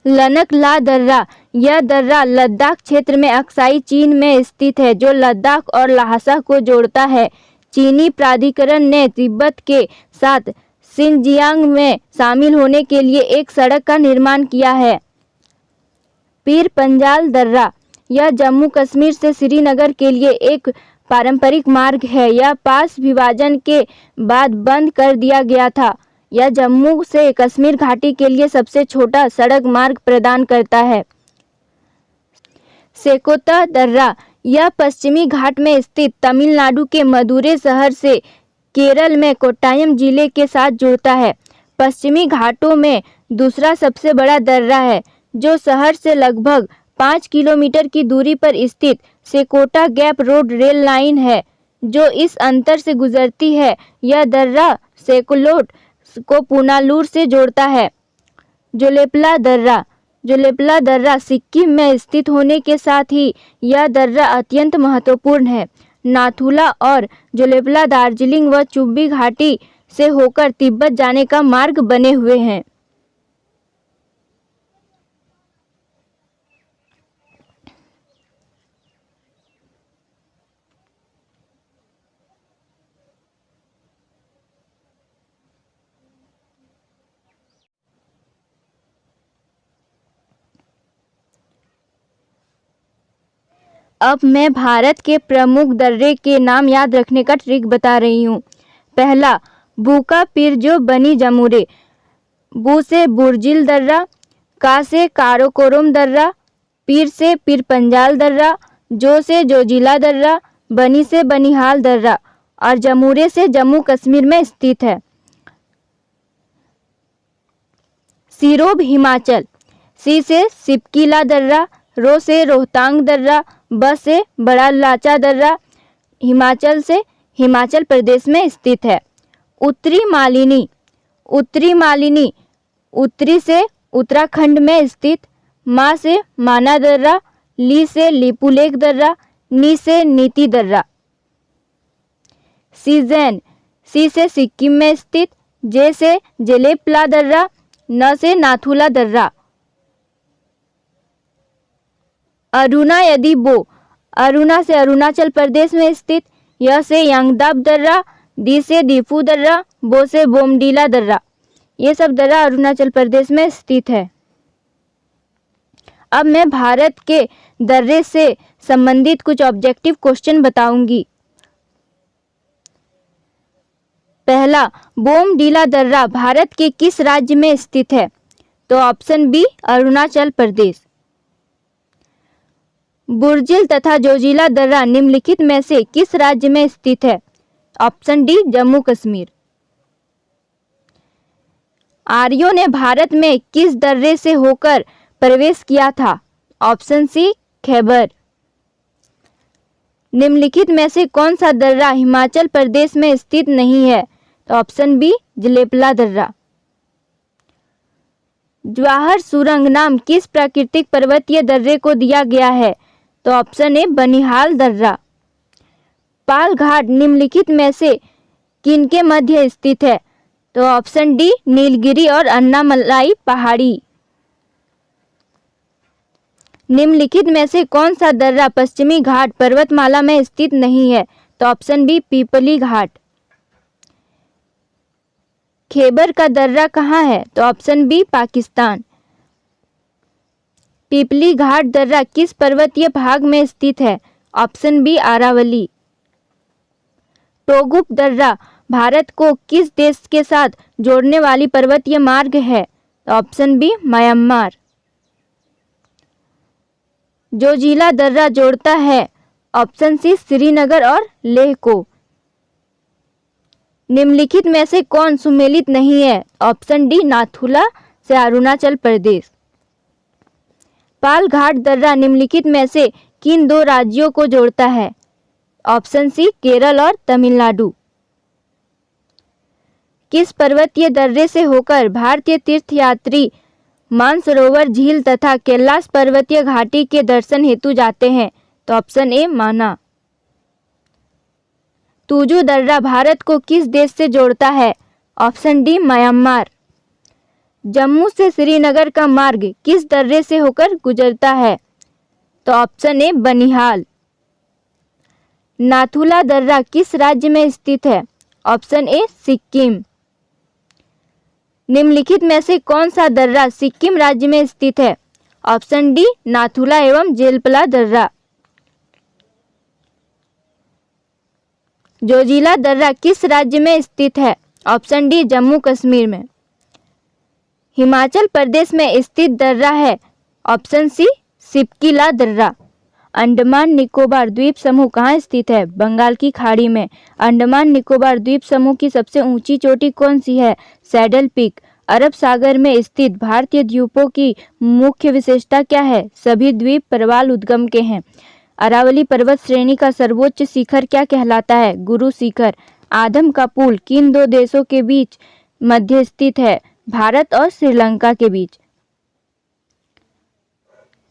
लनक ला दर्रा, यह दर्रा लद्दाख क्षेत्र में अक्साई चीन में स्थित है जो लद्दाख और ल्हासा को जोड़ता है। चीनी प्राधिकरण ने तिब्बत के साथ शिनजियांग में शामिल होने के लिए एक सड़क का निर्माण किया है। पीर पंजाल दर्रा, यह जम्मू कश्मीर से श्रीनगर के लिए एक पारंपरिक मार्ग है। यह पास विभाजन के बाद बंद कर दिया गया था। यह जम्मू से कश्मीर घाटी के लिए सबसे छोटा सड़क मार्ग प्रदान करता है। सेकोता दर्रा, यह पश्चिमी घाट में स्थित तमिलनाडु के मदुरै शहर से केरल में कोट्टायम जिले के साथ जुड़ता है। पश्चिमी घाटों में दूसरा सबसे बड़ा दर्रा है जो शहर से लगभग 5 किलोमीटर की दूरी पर स्थित सेकोटा गैप रोड रेल लाइन है जो इस अंतर से गुजरती है। यह दर्रा सेकोलोट को पुनालुर से जोड़ता है। जोलेपला दर्रा, जोलेपला दर्रा सिक्किम में स्थित होने के साथ ही यह दर्रा अत्यंत महत्वपूर्ण है। नाथुला और जोलेपला दार्जिलिंग व चुब्बी घाटी से होकर तिब्बत जाने का मार्ग बने हुए हैं। अब मैं भारत के प्रमुख दर्रे के नाम याद रखने का ट्रिक बता रही हूँ। पहला, बू का पीर जो बनी जमुरे, बू से बुर्जिल दर्रा, का से काराकोरम दर्रा, पीर से पीर पंजाल दर्रा, जो से जोजिला दर्रा, बनी से बनिहाल दर्रा और जमुरे से जम्मू कश्मीर में स्थित है। सिरोब हिमाचल, सी से सिपकीला दर्रा, रो से रोहतांग दर्रा, ब से बड़ा लाचा दर्रा हिमाचल से हिमाचल प्रदेश में स्थित है। उत्तरी मालिनी, उत्तरी मालिनी उत्तरी से उत्तराखंड में स्थित। मा से माना दर्रा, ली से लिपुलेख दर्रा, नी से नीति दर्रा। सीजन, सी से सिक्किम में स्थित, जे से जेलेपला दर्रा, न से नाथुला दर्रा। अरुणा यदि बो, अरुणा से अरुणाचल प्रदेश में स्थित, य से यांगदाब दर्रा, दी से दीफू दर्रा, बो से बोमडीला दर्रा। ये सब दर्रा अरुणाचल प्रदेश में स्थित है। अब मैं भारत के दर्रे से संबंधित कुछ ऑब्जेक्टिव क्वेश्चन बताऊंगी। पहला, बोमडीला दर्रा भारत के किस राज्य में स्थित है? तो ऑप्शन बी अरुणाचल प्रदेश। बुर्जिल तथा जोजिला दर्रा निम्नलिखित में से किस राज्य में स्थित है? Option D Jammu Kashmir. आर्यों ने भारत में किस दर्रे से होकर प्रवेश किया था? Option C Khyber. निम्नलिखित में से कौन सा दर्रा हिमाचल प्रदेश में स्थित नहीं है? तो ऑप्शन बी जलेपला दर्रा। जवाहर सुरंग नाम किस प्राकृतिक पर्वतीय दर्रे को दिया गया है? तो ऑप्शन ए बनिहाल दर्रा। पाल घाट निम्नलिखित में से किनके मध्य स्थित है? तो ऑप्शन डी नीलगिरी और अन्नामलाई पहाड़ी। निम्नलिखित में से कौन सा दर्रा पश्चिमी घाट पर्वतमाला में स्थित नहीं है? तो ऑप्शन बी पीपली घाट। खैबर का दर्रा कहाँ है? तो ऑप्शन बी पाकिस्तान। पीपली घाट दर्रा किस पर्वतीय भाग में स्थित है? Option B Aravalli. टोगुप दर्रा भारत को किस देश के साथ जोड़ने वाली पर्वतीय मार्ग है? Option B Myanmar. जोजिला दर्रा जोड़ता है ऑप्शन सी श्रीनगर और लेह को। निम्नलिखित में से कौन सुमेलित नहीं है? ऑप्शन डी नाथुला से अरुणाचल प्रदेश। पाल घाट दर्रा निम्नलिखित में से किन दो राज्यों को जोड़ता है? ऑप्शन सी केरल और तमिलनाडु। किस पर्वतीय दर्रे से होकर भारतीय तीर्थयात्री मानसरोवर झील तथा कैलाश पर्वतीय घाटी के दर्शन हेतु जाते हैं? तो ऑप्शन ए माना। तुजू दर्रा भारत को किस देश से जोड़ता है? Option D Myanmar. जम्मू से श्रीनगर का मार्ग किस दर्रे से होकर गुजरता है? तो ऑप्शन ए बनिहाल। नाथुला दर्रा किस राज्य में स्थित है? ऑप्शन ए सिक्किम। निम्नलिखित में से कौन सा दर्रा सिक्किम राज्य में स्थित है? ऑप्शन डी नाथुला एवं जेलपला दर्रा। जोजिला दर्रा किस राज्य में स्थित है? ऑप्शन डी जम्मू कश्मीर में। हिमाचल प्रदेश में स्थित दर्रा है? ऑप्शन सी सिपकिला दर्रा। अंडमान निकोबार द्वीप समूह कहाँ स्थित है? बंगाल की खाड़ी में। अंडमान निकोबार द्वीप समूह की सबसे ऊंची चोटी कौन सी है? Saddle peak. अरब सागर में स्थित भारतीय द्वीपों की मुख्य विशेषता क्या है? सभी द्वीप प्रवाल उद्गम के हैं। अरावली पर्वत श्रेणी का सर्वोच्च शिखर क्या कहलाता है? गुरु शिखर। आदम का पुल किन दो देशों के बीच मध्य स्थित है? भारत और श्रीलंका के बीच।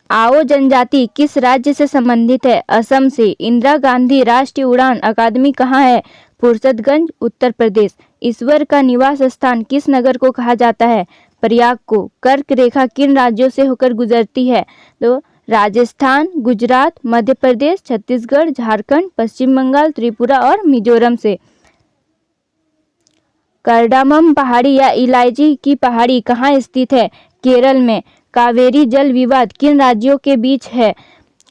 आओ जनजाति किस राज्य से संबंधित है? असम से। इंदिरा गांधी राष्ट्रीय उड़ान अकादमी कहाँ है? फुर्सतगंज, उत्तर प्रदेश। ईश्वर का निवास स्थान किस नगर को कहा जाता है? प्रयाग को। कर्क रेखा किन राज्यों से होकर गुजरती है? तो राजस्थान, गुजरात, मध्य प्रदेश, छत्तीसगढ़, झारखंड, पश्चिम बंगाल, त्रिपुरा और मिजोरम से। कार्डामम पहाड़ी या इलायची की पहाड़ी कहाँ स्थित है? केरल में। कावेरी जल विवाद किन राज्यों के बीच है?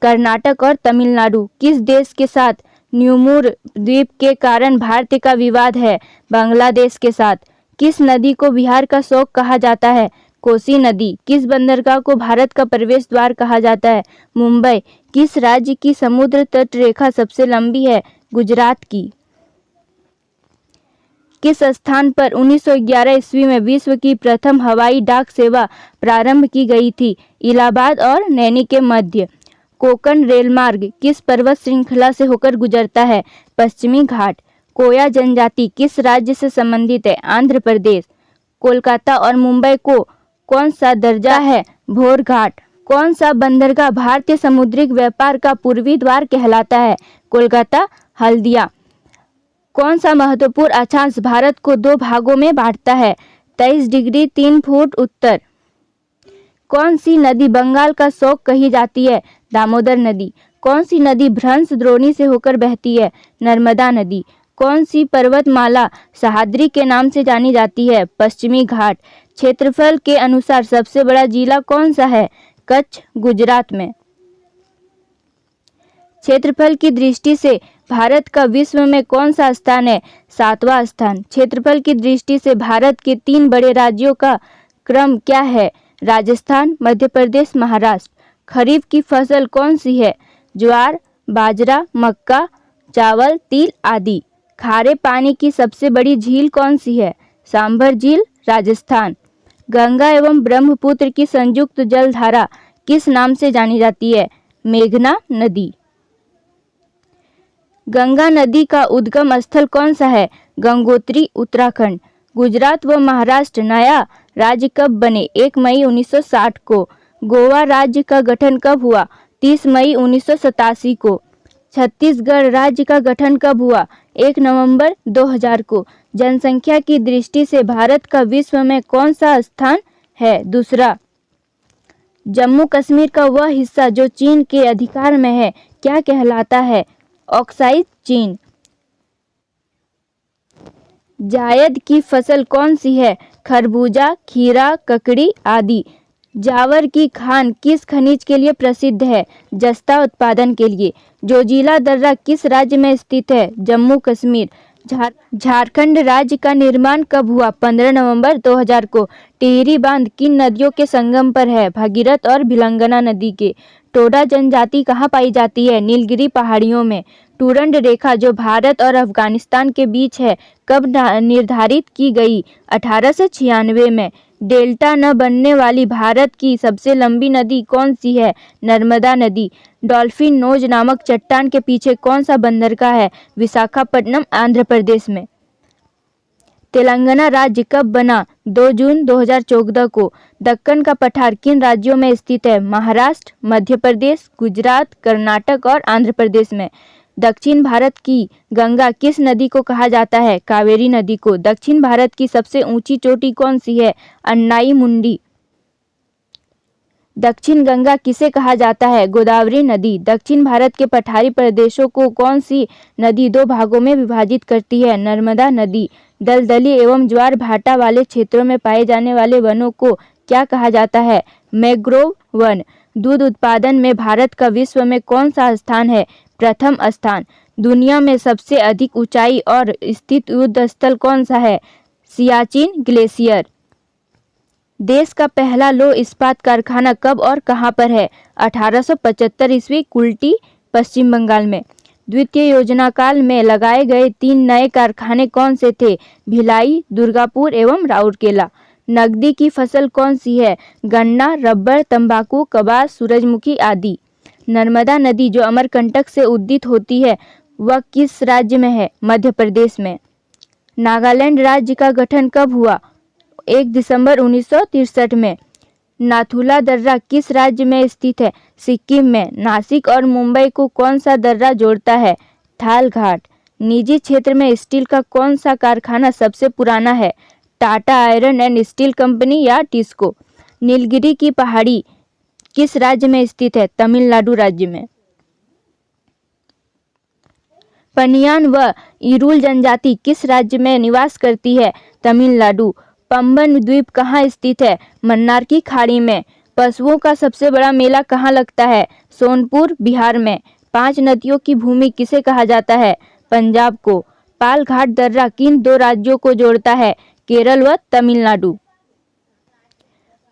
कर्नाटक और तमिलनाडु। किस देश के साथ न्यूमुर द्वीप के कारण भारत का विवाद है? बांग्लादेश के साथ। किस नदी को बिहार का शोक कहा जाता है? कोसी नदी। किस बंदरगाह को भारत का प्रवेश द्वार कहा जाता है? मुंबई। किस राज्य की समुद्र तट रेखा सबसे लंबी है? गुजरात की। किस स्थान पर 1911 ईस्वी में विश्व की प्रथम हवाई डाक सेवा प्रारंभ की गई थी? इलाहाबाद और नैनी के मध्य। कोंकण रेलमार्ग किस पर्वत श्रृंखला से होकर गुजरता है? पश्चिमी घाट। कोया जनजाति किस राज्य से संबंधित है? आंध्र प्रदेश। कोलकाता और मुंबई को कौन सा दर्जा है? भोर घाट। कौन सा बंदरगाह भारतीय समुद्री व्यापार का पूर्वी द्वार कहलाता है? कोलकाता, हल्दिया। कौन सा महत्वपूर्ण अक्षांश भारत को दो भागों में बांटता है? 23 डिग्री 3 फुट उत्तर। कौन सी नदी बंगाल का शोक कही जाती है? दामोदर नदी। कौन सी नदी भ्रंश द्रोणी से होकर बहती है? नर्मदा नदी। कौन सी पर्वतमाला सह्याद्री के नाम से जानी जाती है? पश्चिमी घाट। क्षेत्रफल के अनुसार सबसे बड़ा जिला कौन सा है? कच्छ, गुजरात में। क्षेत्रफल की दृष्टि से भारत का विश्व में कौन सा स्थान है? 7वां स्थान। क्षेत्रफल की दृष्टि से भारत के 3 बड़े राज्यों का क्रम क्या है? राजस्थान, मध्य प्रदेश, महाराष्ट्र। खरीफ की फसल कौन सी है? ज्वार, बाजरा, मक्का, चावल, तिल आदि। खारे पानी की सबसे बड़ी झील कौन सी है? सांभर झील, राजस्थान। गंगा एवं ब्रह्मपुत्र की संयुक्त जलधारा किस नाम से जानी जाती है? मेघना नदी। गंगा नदी का उद्गम स्थल कौन सा है? गंगोत्री, उत्तराखंड। गुजरात व महाराष्ट्र नया राज्य कब बने? 1 मई 1960 को। गोवा राज्य का गठन कब हुआ? 30 मई 1987 को। छत्तीसगढ़ राज्य का गठन कब हुआ? 1 नवंबर 2000 को। जनसंख्या की दृष्टि से भारत का विश्व में कौन सा स्थान है? दूसरा। जम्मू कश्मीर का वह हिस्सा जो चीन के अधिकार में है क्या कहलाता है? ऑक्साइड चीन। जायद की फसल कौन सी है? खरबूजा, खीरा, ककड़ी आदि। जावर की खान किस खनिज के लिए प्रसिद्ध है? जस्ता उत्पादन के लिए। जोजिला दर्रा किस राज्य में स्थित है? जम्मू कश्मीर। झारखंड राज्य का निर्माण कब हुआ? 15 नवंबर 2000 को। टिहरी बांध किन नदियों के संगम पर है? भगीरथ और भिलंगना नदी के। टोडा जनजाति कहाँ पाई जाती है? नीलगिरी पहाड़ियों में। टूरंड रेखा जो भारत और अफगानिस्तान के बीच है कब निर्धारित की गई? 1896 में। डेल्टा न बनने वाली भारत की सबसे लंबी नदी कौन सी है? नर्मदा नदी। डॉल्फिन नोज नामक चट्टान के पीछे कौन सा बंदरगाह है? विशाखापट्टनम, आंध्र प्रदेश में। तेलंगाना राज्य कब बना? 2 जून 2014 को। दक्कन का पठार किन राज्यों में स्थित है? महाराष्ट्र, मध्य प्रदेश, गुजरात, कर्नाटक और आंध्र प्रदेश में। दक्षिण भारत की गंगा किस नदी को कहा जाता है? कावेरी नदी को। दक्षिण भारत की सबसे ऊंची चोटी कौन सी है? अन्नाई मुंडी। दक्षिण गंगा किसे कहा जाता है? गोदावरी नदी। दक्षिण भारत के पठारी प्रदेशों को कौन सी नदी 2 भागों में विभाजित करती है? नर्मदा नदी। दलदली एवं ज्वार भाटा वाले क्षेत्रों में पाए जाने वाले वनों को क्या कहा जाता है? Mangrove one. दूध उत्पादन में भारत का विश्व में कौन सा स्थान है? प्रथम स्थान। दुनिया में सबसे अधिक ऊंचाई और स्थित युद्ध स्थल कौन सा है? सियाचिन ग्लेशियर। देश का पहला लौह इस्पात कारखाना कब और कहां पर है? 1875 ईस्वी, कुल्टी, पश्चिम बंगाल में। द्वितीय योजना काल में लगाए गए 3 नए कारखाने कौन से थे? भिलाई, दुर्गापुर एवं राउरकेला। नकदी की फसल कौन सी है? गन्ना, रबर, तंबाकू, कपास, सूरजमुखी आदि। नर्मदा नदी जो अमरकंटक से उद्गीत होती है वह किस राज्य में है? मध्य प्रदेश में। नागालैंड राज्य का गठन कब हुआ? 1 दिसंबर 1963 में। नाथुला दर्रा किस राज्य में स्थित है? सिक्किम में। नासिक और मुंबई को कौन सा दर्रा जोड़ता है? थाल घाट। निजी क्षेत्र में स्टील का कौन सा कारखाना सबसे पुराना है? Tata iron and steel company या टिस्को। नीलगिरी की पहाड़ी किस राज्य में स्थित है? तमिलनाडु राज्य में। पनियान व इरुल जनजाति किस राज्य में निवास करती है? तमिलनाडु। पंबन द्वीप कहाँ स्थित है? मन्नार की खाड़ी में। पशुओं का सबसे बड़ा मेला कहाँ लगता है? सोनपुर, बिहार में। 5 नदियों की भूमि किसे कहा जाता है? पंजाब को। पाल घाट दर्रा किन 2 राज्यों को जोड़ता है? केरल व तमिलनाडु।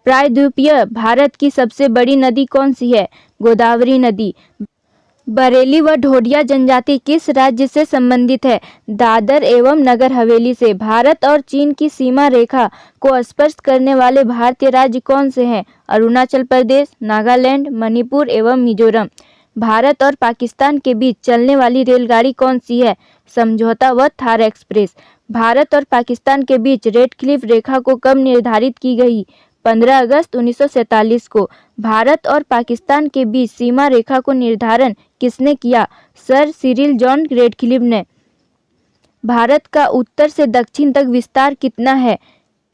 प्रायद्वीपीय भारत की सबसे बड़ी नदी कौन सी है? गोदावरी नदी। बरेली व ढोडिया जनजाति किस राज्य से संबंधित है? दादर एवं नगर हवेली से। भारत और चीन की सीमा रेखा को स्पर्श करने वाले भारतीय राज्य कौन से हैं? अरुणाचल प्रदेश, नागालैंड, मणिपुर एवं मिजोरम। भारत और पाकिस्तान के बीच चलने वाली रेलगाड़ी कौन सी है? समझौता व थार एक्सप्रेस। भारत और पाकिस्तान के बीच रेड क्लिफ रेखा को कब निर्धारित की गई? 15 अगस्त 1947 को। भारत और पाकिस्तान के बीच सीमा रेखा को निर्धारण किसने किया? सर सिरिल जॉन रेडक्लिफ ने। भारत का उत्तर से दक्षिण तक विस्तार कितना है?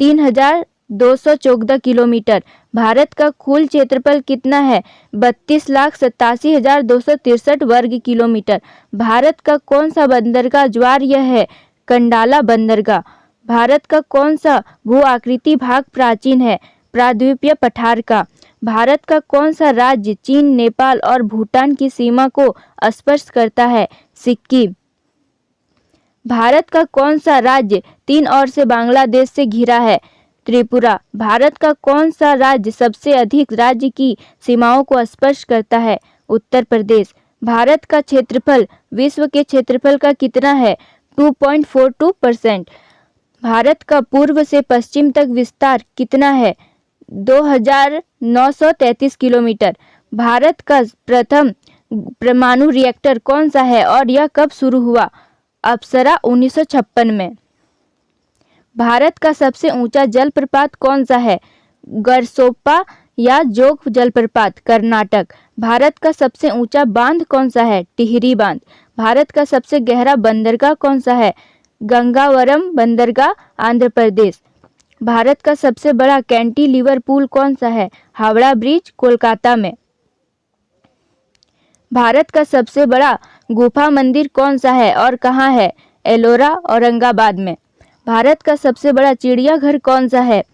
3214 किलोमीटर। भारत का कुल क्षेत्रफल कितना है? 32,87,263 वर्ग किलोमीटर। भारत का कौन सा बंदरगाह ज्वार्य है? कंडाला बंदरगाह। भारत का कौन सा भू आकृति भाग प्राचीन है? प्रायद्वीपीय पठार का। भारत का कौन सा राज्य चीन, नेपाल और भूटान की सीमा को स्पर्श करता है? सिक्किम। भारत का कौन सा राज्य 3 ओर से बांग्लादेश से घिरा है? त्रिपुरा। भारत का कौन सा राज्य सबसे अधिक राज्य की सीमाओं को स्पर्श करता है? उत्तर प्रदेश। भारत का क्षेत्रफल विश्व के क्षेत्रफल का कितना है? 2.42%। भारत का पूर्व से पश्चिम तक विस्तार कितना है? 2933 किलोमीटर। भारत का प्रथम परमाणु रिएक्टर कौन सा है और यह कब शुरू हुआ? अप्सरा 1956 में। भारत का सबसे ऊंचा जलप्रपात कौन सा है? गरसोप्पा या जोग जलप्रपात, कर्नाटक। भारत का सबसे ऊंचा बांध कौन सा है? टिहरी बांध। भारत का सबसे गहरा बंदरगाह कौन सा है? गंगावरम बंदरगाह, आंध्र प्रदेश। भारत का सबसे बड़ा कैंटिलीवर पुल कौन सा है? हावड़ा ब्रिज, कोलकाता में। भारत का सबसे बड़ा गुफा मंदिर कौन सा है और कहाँ है? एलोरा, औरंगाबाद में। भारत का सबसे बड़ा चिड़ियाघर कौन सा है?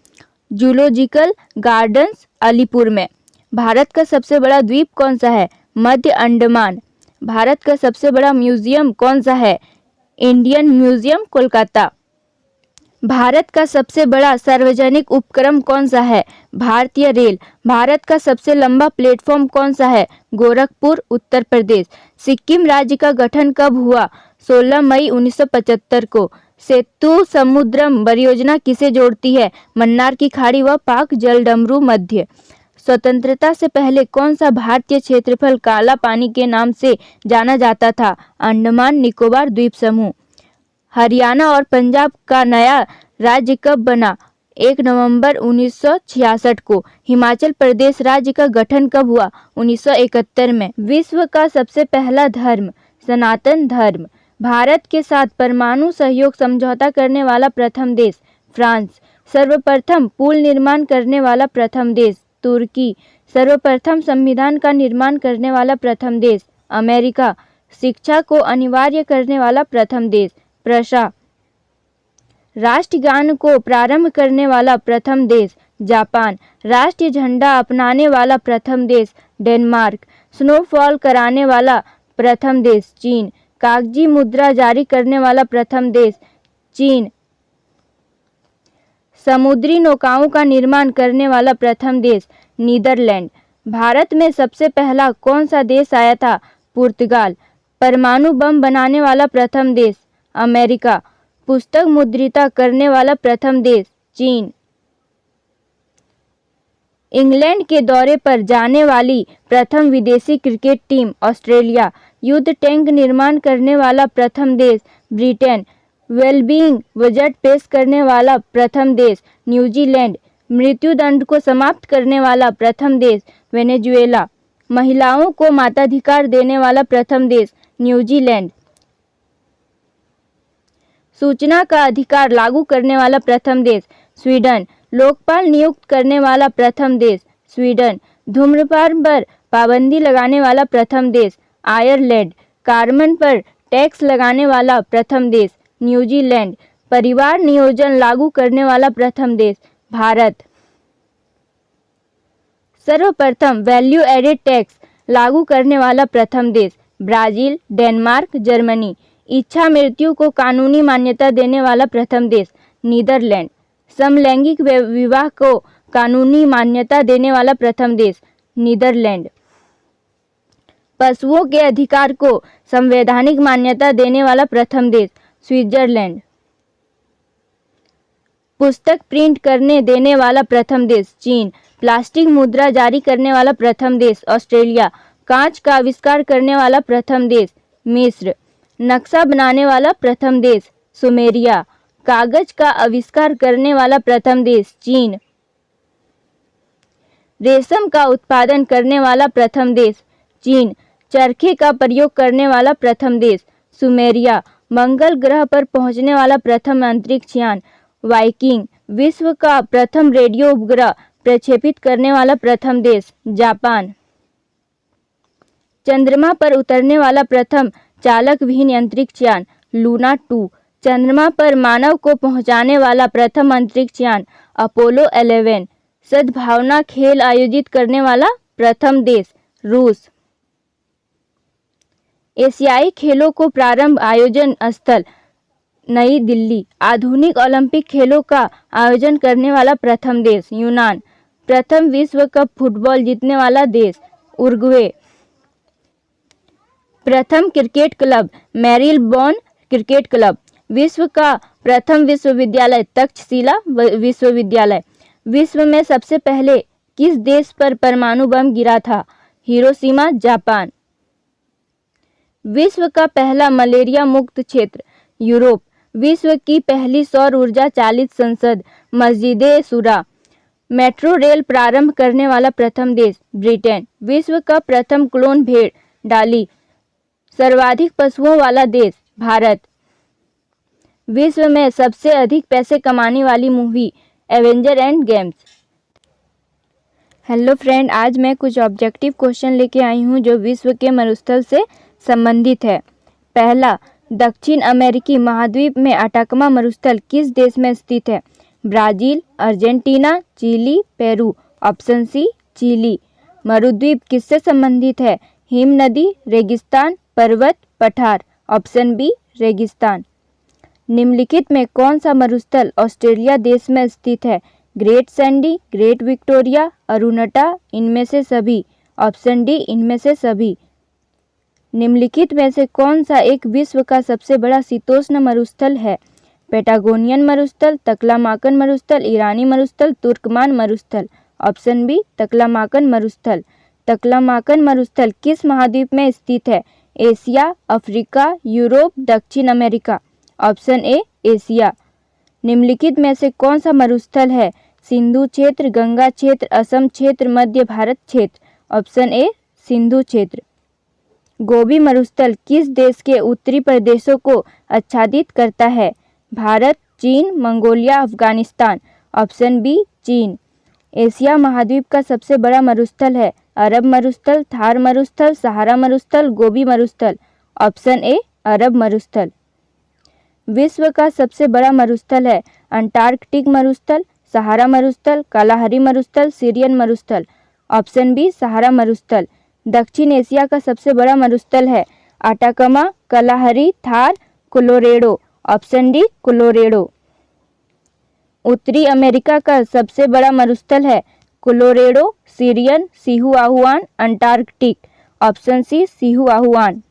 जूलॉजिकल गार्डन्स, अलीपुर में। भारत का सबसे बड़ा द्वीप कौन सा है? मध्य अंडमान। भारत का सबसे बड़ा म्यूजियम कौन सा है? Indian museum, Kolkata. भारत का सबसे बड़ा सार्वजनिक उपक्रम कौन सा है? भारतीय रेल। भारत का सबसे लंबा प्लेटफॉर्म कौन सा है? गोरखपुर, उत्तर प्रदेश। सिक्किम राज्य का गठन कब हुआ? 16 मई 1975 को। सेतु समुद्रम परियोजना किसे जोड़ती है? मन्नार की खाड़ी व पाक जलडमरू मध्य। स्वतंत्रता से पहले कौन सा भारतीय क्षेत्रफल काला पानी के नाम से जाना जाता था? अंडमान निकोबार द्वीप समूह। हरियाणा और पंजाब का नया राज्य कब बना? 1 नवंबर 1966 को। हिमाचल प्रदेश राज्य का गठन कब हुआ? 1971 में। विश्व का सबसे पहला धर्म सनातन धर्म। भारत के साथ परमाणु सहयोग समझौता करने वाला प्रथम देश फ्रांस। सर्वप्रथम पुल निर्माण करने वाला प्रथम देश तुर्की। सर्वप्रथम संविधान का निर्माण करने वाला प्रथम देश अमेरिका। शिक्षा को अनिवार्य करने वाला प्रथम देश प्रशा। राष्ट्रगान को प्रारंभ करने वाला प्रथम देश जापान। राष्ट्रीय झंडा अपनाने वाला प्रथम देश डेनमार्क। स्नोफॉल कराने वाला प्रथम देश चीन। कागजी मुद्रा जारी करने वाला प्रथम देश चीन। समुद्री नौकाओं का निर्माण करने वाला प्रथम देश नीदरलैंड। भारत में सबसे पहला कौन सा देश आया था? पुर्तगाल। परमाणु बम बनाने वाला प्रथम देश अमेरिका। पुस्तक मुद्रिता करने वाला प्रथम देश चीन। इंग्लैंड के दौरे पर जाने वाली प्रथम विदेशी क्रिकेट टीम ऑस्ट्रेलिया। युद्ध टैंक निर्माण करने वाला प्रथम देश ब्रिटेन। वेलबींग बजट पेश करने वाला प्रथम देश न्यूजीलैंड। मृत्युदंड को समाप्त करने वाला प्रथम देश वेनेजुएला। महिलाओं को मताधिकार देने वाला प्रथम देश न्यूजीलैंड। सूचना का अधिकार लागू करने वाला प्रथम देश स्वीडन। लोकपाल नियुक्त करने वाला प्रथम देश स्वीडन। धूम्रपान पर पाबंदी लगाने वाला प्रथम देश आयरलैंड। कार्बन पर टैक्स लगाने वाला प्रथम देश न्यूजीलैंड। परिवार नियोजन लागू करने वाला प्रथम देश भारत। सर्वप्रथम वैल्यू एडेड टैक्स लागू करने वाला प्रथम देश ब्राजील, डेनमार्क, जर्मनी। इच्छा मृत्यु को कानूनी मान्यता देने वाला प्रथम देश नीदरलैंड। समलैंगिक विवाह को कानूनी मान्यता देने वाला प्रथम देश नीदरलैंड। पशुओं के अधिकार को संवैधानिक मान्यता देने वाला प्रथम देश स्विट्जरलैंड। पुस्तक प्रिंट करने देने वाला प्रथम देश चीन। प्लास्टिक मुद्रा जारी करने वाला प्रथम देश ऑस्ट्रेलिया। कांच का आविष्कार करने वाला प्रथम देश मिस्र। नक्शा बनाने वाला प्रथम देश सुमेरिया। कागज का आविष्कार करने वाला प्रथम देश चीन। रेशम का उत्पादन करने वाला प्रथम देश चीन। चरखे का प्रयोग करने वाला प्रथम देश सुमेरिया। मंगल ग्रह पर पहुंचने वाला प्रथम अंतरिक्ष यान वाइकिंग। विश्व का प्रथम रेडियो उपग्रह प्रक्षेपित करने वाला प्रथम देश जापान। चंद्रमा पर उतरने वाला प्रथम चालक विहीन अंतरिक्ष यान लूना 2। चंद्रमा पर मानव को पहुंचाने वाला प्रथम अंतरिक्ष यान अपोलो 11। सद्भावना खेल आयोजित करने वाला प्रथम देश रूस। एशियाई खेलों को प्रारंभ आयोजन स्थल नई दिल्ली। आधुनिक ओलंपिक खेलों का आयोजन करने वाला प्रथम देश यूनान। प्रथम विश्व कप फुटबॉल जीतने वाला देश उरुग्वे। प्रथम क्रिकेट क्लब मैरीलबोर्न क्रिकेट क्लब। विश्व का प्रथम विश्वविद्यालय तक्षशिला विश्वविद्यालय। विश्व में सबसे पहले किस देश पर परमाणु बम गिरा था? Hiroshima, Japan. विश्व का पहला मलेरिया मुक्त क्षेत्र यूरोप। विश्व की पहली सौर ऊर्जा चालित संसद मस्जिद-ए शूरा। मेट्रो रेल प्रारंभ करने वाला प्रथम देश ब्रिटेन। विश्व का प्रथम क्लोन भेड़ डाली। सर्वाधिक पशुओं वाला देश भारत। विश्व में सबसे अधिक पैसे कमाने वाली movie Avenger and games. Hello friend, आज मैं कुछ ऑब्जेक्टिव क्वेश्चन लेके आई हूँ जो विश्व के मरुस्थल से संबंधित है। पहला, दक्षिण अमेरिकी महाद्वीप में अटाकामा मरुस्थल किस देश में स्थित है? Brazil, Argentina, Chile, Peru. Option C, Chile. मरुद्वीप किससे संबंधित है? हिम नदी, रेगिस्तान, पर्वत, पठार। ऑप्शन बी, रेगिस्तान। निम्नलिखित में कौन सा मरुस्थल ऑस्ट्रेलिया देश में स्थित है? ग्रेट सैंडी, ग्रेट विक्टोरिया, अरुणटा, इनमें से सभी। ऑप्शन डी, इनमें से सभी। निम्नलिखित में से कौन सा एक विश्व का सबसे बड़ा शीतोष्ण मरुस्थल है? पैटागोनियन मरुस्थल, तकलामाकन मरुस्थल, ईरानी मरुस्थल, तुर्कमान मरुस्थल। ऑप्शन बी, तकलामाकन मरुस्थल। तकलामाकन मरुस्थल किस महाद्वीप में स्थित है? एशिया, अफ्रीका, यूरोप, दक्षिण अमेरिका। ऑप्शन ए, एशिया। निम्नलिखित में से कौन सा मरुस्थल है? सिंधु क्षेत्र, गंगा क्षेत्र, असम क्षेत्र, मध्य भारत क्षेत्र। ऑप्शन ए, सिंधु क्षेत्र। गोबी मरुस्थल किस देश के उत्तरी प्रदेशों को आच्छादित करता है? भारत, चीन, मंगोलिया, अफगानिस्तान। ऑप्शन बी, चीन। एशिया महाद्वीप का सबसे बड़ा मरुस्थल है? अरब मरुस्थल, थार मरुस्थल, सहारा मरुस्थल, गोबी मरुस्थल। ऑप्शन ए, अरब मरुस्थल। विश्व का सबसे बड़ा मरुस्थल है? अंटार्कटिक मरुस्थल, सहारा मरुस्थल, कालाहारी मरुस्थल, सीरियन मरुस्थल। ऑप्शन बी, सहारा मरुस्थल। दक्षिण एशिया का सबसे बड़ा मरुस्थल है? Atacama, Kalahari, Thar, Colorado. Option D, Colorado. उत्तरी अमेरिका का सबसे बड़ा मरुस्थल है? Colorado, Syrian, Chihuahuan, Antarctic. Option C, Chihuahuan.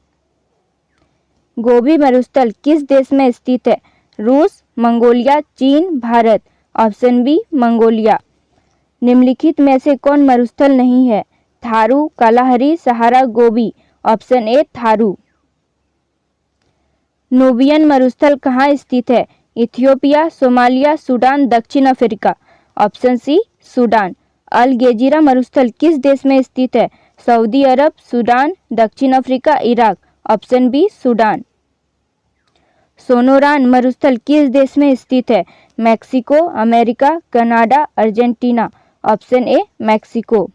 Gobi मरुस्थल किस देश में स्थित है? रूस, मंगोलिया, चीन, भारत। Option B, Mongolia. निम्नलिखित में से कौन मरुस्थल नहीं है? थारू, Kalahari, Sahara, Gobi. Option A, थारू। नूबियन मरुस्थल कहाँ स्थित है? इथियोपिया, सोमालिया, सूडान, दक्षिण Africa. Option C, Sudan. Al Gezira मरुस्थल किस देश में स्थित है? सऊदी अरब, सूडान, दक्षिण Africa, Iraq. Option B, Sudan. Sonoran मरुस्थल किस देश में स्थित है? Mexico, America, Canada, Argentina. Option A, Mexico.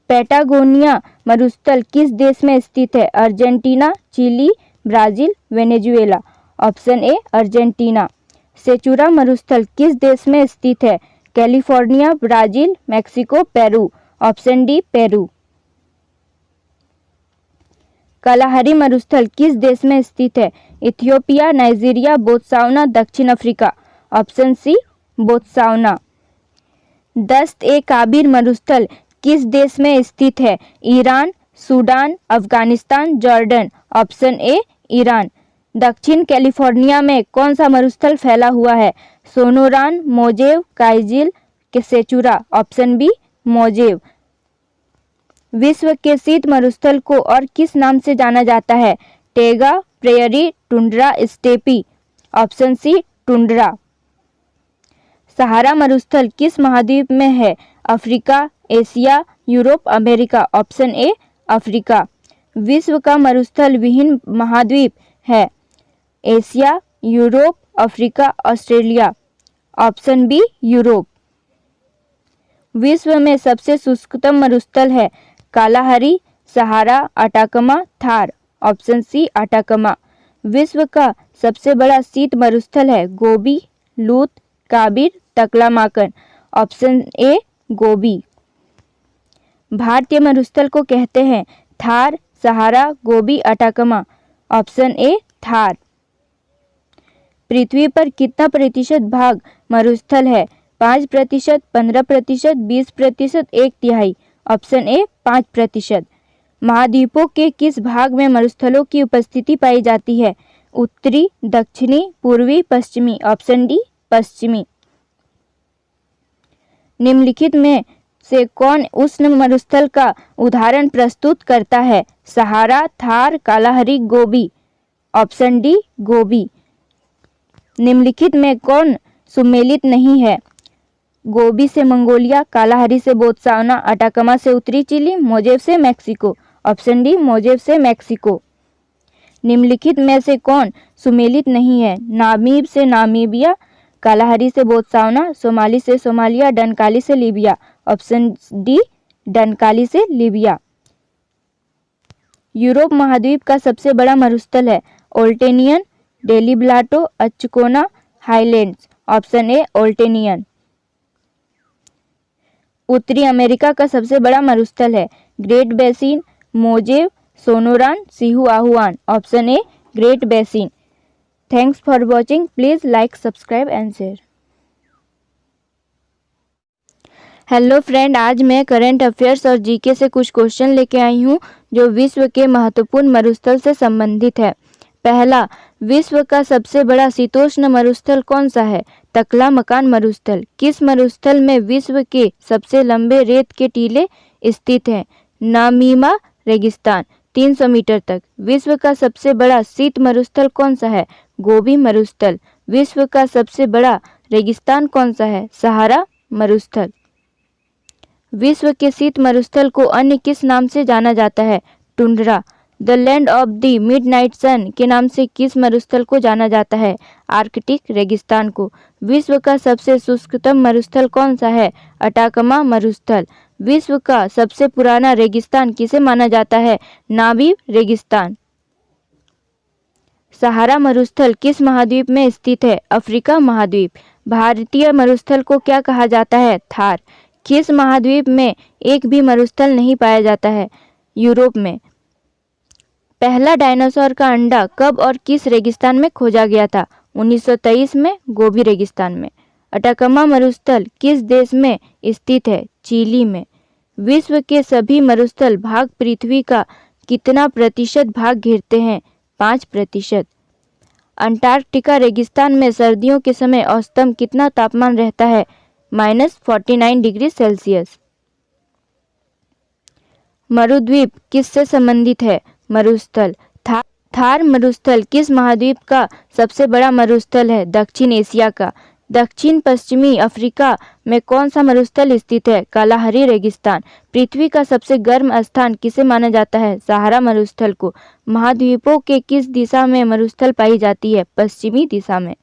Patagonia मरुस्थल किस देश में स्थित है? Argentina, Chile, Brazil, Venezuela. Option A, Argentina. Sechura मरुस्थल किस देश में स्थित है? California, Brazil, Mexico, Peru. Option D, Peru. Kalahari मरुस्थल किस देश में स्थित है? इथियोपिया, नाइजीरिया, बोत्सवाना, दक्षिण Africa. Option C, Botswana. Dasht e Kavir मरुस्थल किस देश में स्थित है? Iran, Sudan, Afghanistan, Jordan. Option A, Iran. दक्षिण कैलिफोर्निया में कौन सा मरुस्थल फैला हुआ है? Sonoran, Mojave, Kyzyl, Sechura. Option B, Mojave. विश्व के शीत मरुस्थल को और किस नाम से जाना जाता है? Taiga, prairie, tundra, steppe. Option C, tundra. Sahara मरुस्थल किस महाद्वीप में है? Africa, Asia, Europe, America. Option A, Africa. विश्व का मरुस्थल विहीन महाद्वीप है? Asia, Europe, Africa, Australia. Option B, Europe. विश्व में सबसे शुष्कतम मरुस्थल है? Kalahari, Sahara, Atacama, Thar. Option C, Atacama. विश्व का सबसे बड़ा शीत मरुस्थल है? गोबी, लूत, काबिर, तकलामाकन। ऑप्शन ए, गोबी। भारतीय मरुस्थल को कहते हैं? Thar, Sahara, Gobi, Atacama. Option A, Thar. पृथ्वी पर कितना प्रतिशत भाग मरुस्थल है? 5%, 15%, 20%, 1/3। Option A, 5%। महाद्वीपों के किस भाग में मरुस्थलों की उपस्थिति पाई जाती है? उत्तरी, दक्षिणी, पूर्वी, पश्चिमी। ऑप्शन डी, पश्चिमी। निम्नलिखित में से कौन उष्ण मरुस्थल का उदाहरण प्रस्तुत करता है? सहारा, थार, कालाहारी, गोबी। ऑप्शन डी, गोबी। निम्नलिखित में कौन सुमेलित नहीं है? गोबी से मंगोलिया, कालाहारी से बोत्सवाना, अटाकामा से उत्तरी चिली, मोजेव से मैक्सिको। ऑप्शन डी, मोजेव से मैक्सिको। निम्नलिखित में से कौन सुमेलित नहीं है? नामीब से नामीबिया, कालाहारी से बोत्सवाना, सोमाली से सोमालिया, डनकाली से लीबिया। ऑप्शन डी डनकाली से लीबिया। यूरोप महाद्वीप का सबसे बड़ा मरुस्थल है ओल्टेनियन, डेलिब्लाटो, अचकोना, हाईलैंड्स। Option A ओल्टेनियन। उत्तरी अमेरिका का सबसे बड़ा मरुस्थल है Great Basin, Mojave, Sonoran, Chihuahuan. Option A Great Basin. Thanks for watching. Please like, subscribe and share. Hello friend, आज मैं करंट अफेयर्स और जीके से कुछ क्वेश्चन लेके आई हूँ जो विश्व के महत्वपूर्ण मरुस्थल से संबंधित है। पहला, विश्व का सबसे बड़ा शीतोष्ण मरुस्थल कौन सा है? तकला-मकान मरुस्थल। किस मरुस्थल में विश्व के सबसे लंबे रेत के टीले स्थित हैं? नामीमा रेगिस्तान 300 मीटर तक। विश्व का सबसे बड़ा शीत मरुस्थल कौन सा है? गोबी मरुस्थल। विश्व का सबसे बड़ा रेगिस्तान कौन सा है? सहारा मरुस्थल। विश्व के शीत मरुस्थल को अन्य किस नाम से जाना जाता है? Tundra. The land of the midnight sun के नाम से किस मरुस्थल को जाना जाता है? आर्कटिक रेगिस्तान को। विश्व का सबसे शुष्कतम मरुस्थल कौन सा है? अटाकमा मरुस्थल। विश्व का सबसे पुराना रेगिस्तान किसे माना जाता है? नामीब रेगिस्तान। सहारा मरुस्थल किस महाद्वीप में स्थित है? अफ्रीका महाद्वीप। भारतीय मरुस्थल को क्या कहा जाता है? थार। किस महाद्वीप में एक भी मरुस्थल नहीं पाया जाता है? यूरोप में। पहला डायनासोर का अंडा कब और किस रेगिस्तान में खोजा गया था? 1923 में, गोबी रेगिस्तान में। अटाकमा मरुस्थल किस देश में स्थित है? चिली में। विश्व के सभी मरुस्थल भाग पृथ्वी का कितना प्रतिशत भाग घेरते हैं? 5%। अंटार्कटिका रेगिस्तान में सर्दियों के समय औसतन कितना तापमान रहता है? -49 डिग्री सेल्सियस। मरुद्वीप किससे संबंधित है? मरुस्थल। थार मरुस्थल किस महाद्वीप का सबसे बड़ा मरुस्थल है? दक्षिण एशिया का। दक्षिण पश्चिमी अफ्रीका में कौन सा मरुस्थल स्थित है? कालाहारी रेगिस्तान। पृथ्वी का सबसे गर्म स्थान किसे माना जाता है? सहारा मरुस्थल को। महाद्वीपों के किस दिशा में मरुस्थल पाई जाती है? पश्चिमी दिशा में।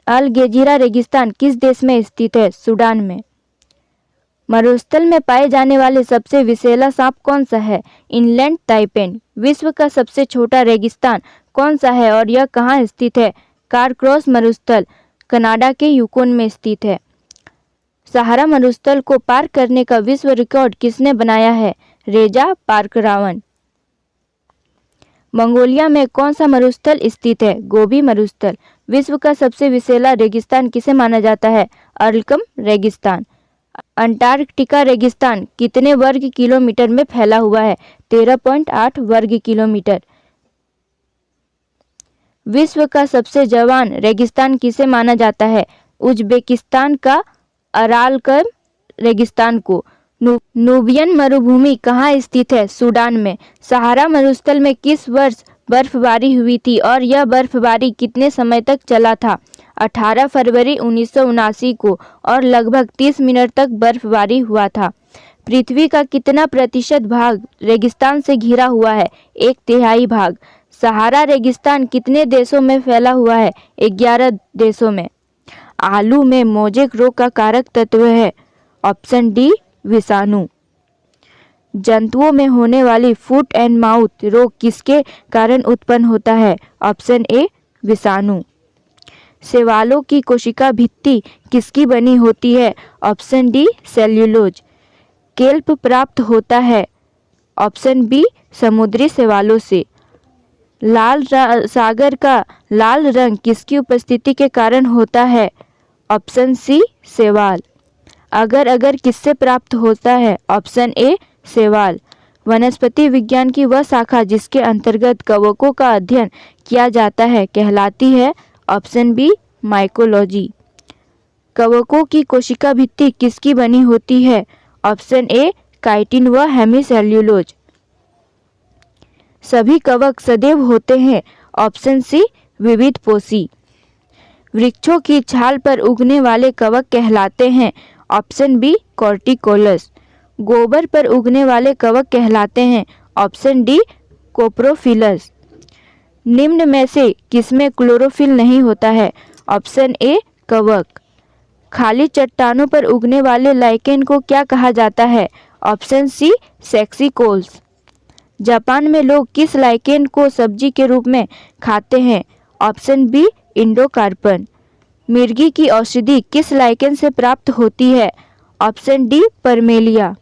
अल गेजिरा रेगिस्तान किस देश में स्थित है? सूडान में। मरुस्थल में पाए जाने वाले सबसे विषैला सांप कौन सा है? इनलैंड ताइपेन। विश्व का सबसे छोटा रेगिस्तान कौन सा है और यह कहाँ स्थित है? कारक्रॉस मरुस्थल कनाडा के यूकोन में स्थित है। सहारा मरुस्थल को पार करने का विश्व रिकॉर्ड किसने बनाया है? रेजा पारकरावन। मंगोलिया में कौन सा मरुस्थल स्थित है? गोबी मरुस्थल। विश्व का सबसे विषैला रेगिस्तान किसे माना जाता है? अरकम रेगिस्तान। अंटार्कटिका रेगिस्तान कितने वर्ग किलोमीटर में फैला हुआ है? 13.8 वर्ग किलोमीटर। विश्व का सबसे जवान रेगिस्तान किसे माना जाता है? उज्बेकिस्तान का अरालकम रेगिस्तान को। नूबियन मरुभूमि कहाँ स्थित है? सूडान में। सहारा मरुस्थल में किस वर्ष बर्फबारी हुई थी और यह बर्फबारी कितने समय तक चला था? 18 फरवरी 1979 को और लगभग 30 मिनट तक बर्फबारी हुआ था। पृथ्वी का कितना प्रतिशत भाग रेगिस्तान से घिरा हुआ है? 1/3 भाग। सहारा रेगिस्तान कितने देशों में फैला हुआ है? 11 देशों में। आलू में मोजेक रोग का कारक तत्व है? ऑप्शन डी विषाणु। जंतुओं में होने वाली फुट एंड माउथ रोग किसके कारण उत्पन्न होता है? ऑप्शन ए विषाणु। शैवालों की कोशिका भित्ति किसकी बनी होती है? Option D cellulose. केल्प प्राप्त होता है? ऑप्शन बी समुद्री शैवालों से। सागर का लाल रंग किसकी उपस्थिति के कारण होता है? ऑप्शन सी शैवाल। अगर किससे प्राप्त होता है? ऑप्शन ए शैवाल। वनस्पति विज्ञान की वह शाखा जिसके अंतर्गत कवकों का अध्ययन किया जाता है कहलाती है? Option B mycology. कवकों की कोशिका भित्ति किसकी बनी होती है? ऑप्शन ए काइटिन व हेमीसेल्यूलोज। सभी कवक सदैव होते हैं? ऑप्शन सी विविध पोषी। वृक्षों की छाल पर उगने वाले कवक कहलाते हैं? Option B corticolous. गोबर पर उगने वाले कवक कहलाते हैं? Option D coprophilous. निम्न में से किसमें क्लोरोफिल नहीं होता है? ऑप्शन ए कवक। खाली चट्टानों पर उगने वाले लाइकेन को क्या कहा जाता है? ऑप्शन सी सेक्सिकोल्स। जापान में लोग किस लाइकेन को सब्जी के रूप में खाते हैं? Option B endocarp. मिर्गी की औषधि किस लाइकेन से प्राप्त होती है? Option D Parmelia.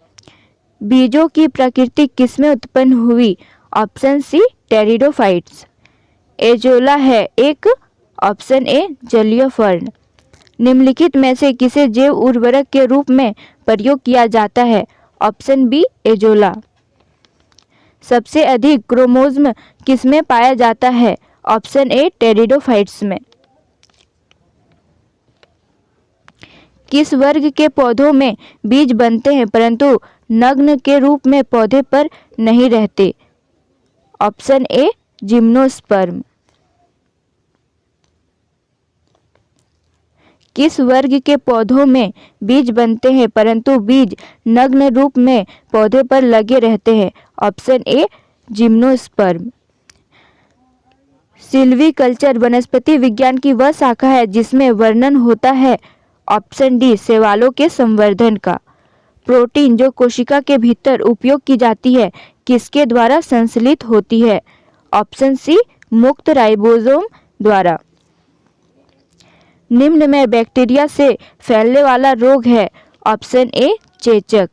बीजों की प्रकृति किसमें उत्पन्न हुई? Option C pteridophytes. एजोला है एक। ऑप्शन ए जलीय फर्न। निम्नलिखित में से किसे जैव उर्वरक के रूप में प्रयोग किया जाता है? Option B azolla. सबसे अधिक क्रोमोसोम किसमें पाया जाता है? ऑप्शन ए टेरिडोफाइट्स में। किस वर्ग के पौधों में बीज बनते हैं परंतु नग्न के रूप में पौधे पर नहीं रहते? Option A gymnosperm. किस वर्ग के पौधों में बीज बनते हैं परंतु बीज नग्न रूप में पौधे पर लगे रहते हैं? Option A gymnosperm. सिल्वीकल्चर वनस्पति विज्ञान की वह शाखा है जिसमें वर्णन होता है? ऑप्शन डी शैवालों के संवर्धन का। प्रोटीन जो कोशिका के भीतर उपयोग की जाती है किसके द्वारा संश्लेषित होती है? ऑप्शन सी मुक्त राइबोसोम द्वारा। निम्न में बैक्टीरिया से फैलने वाला रोग है? ऑप्शन ए चेचक।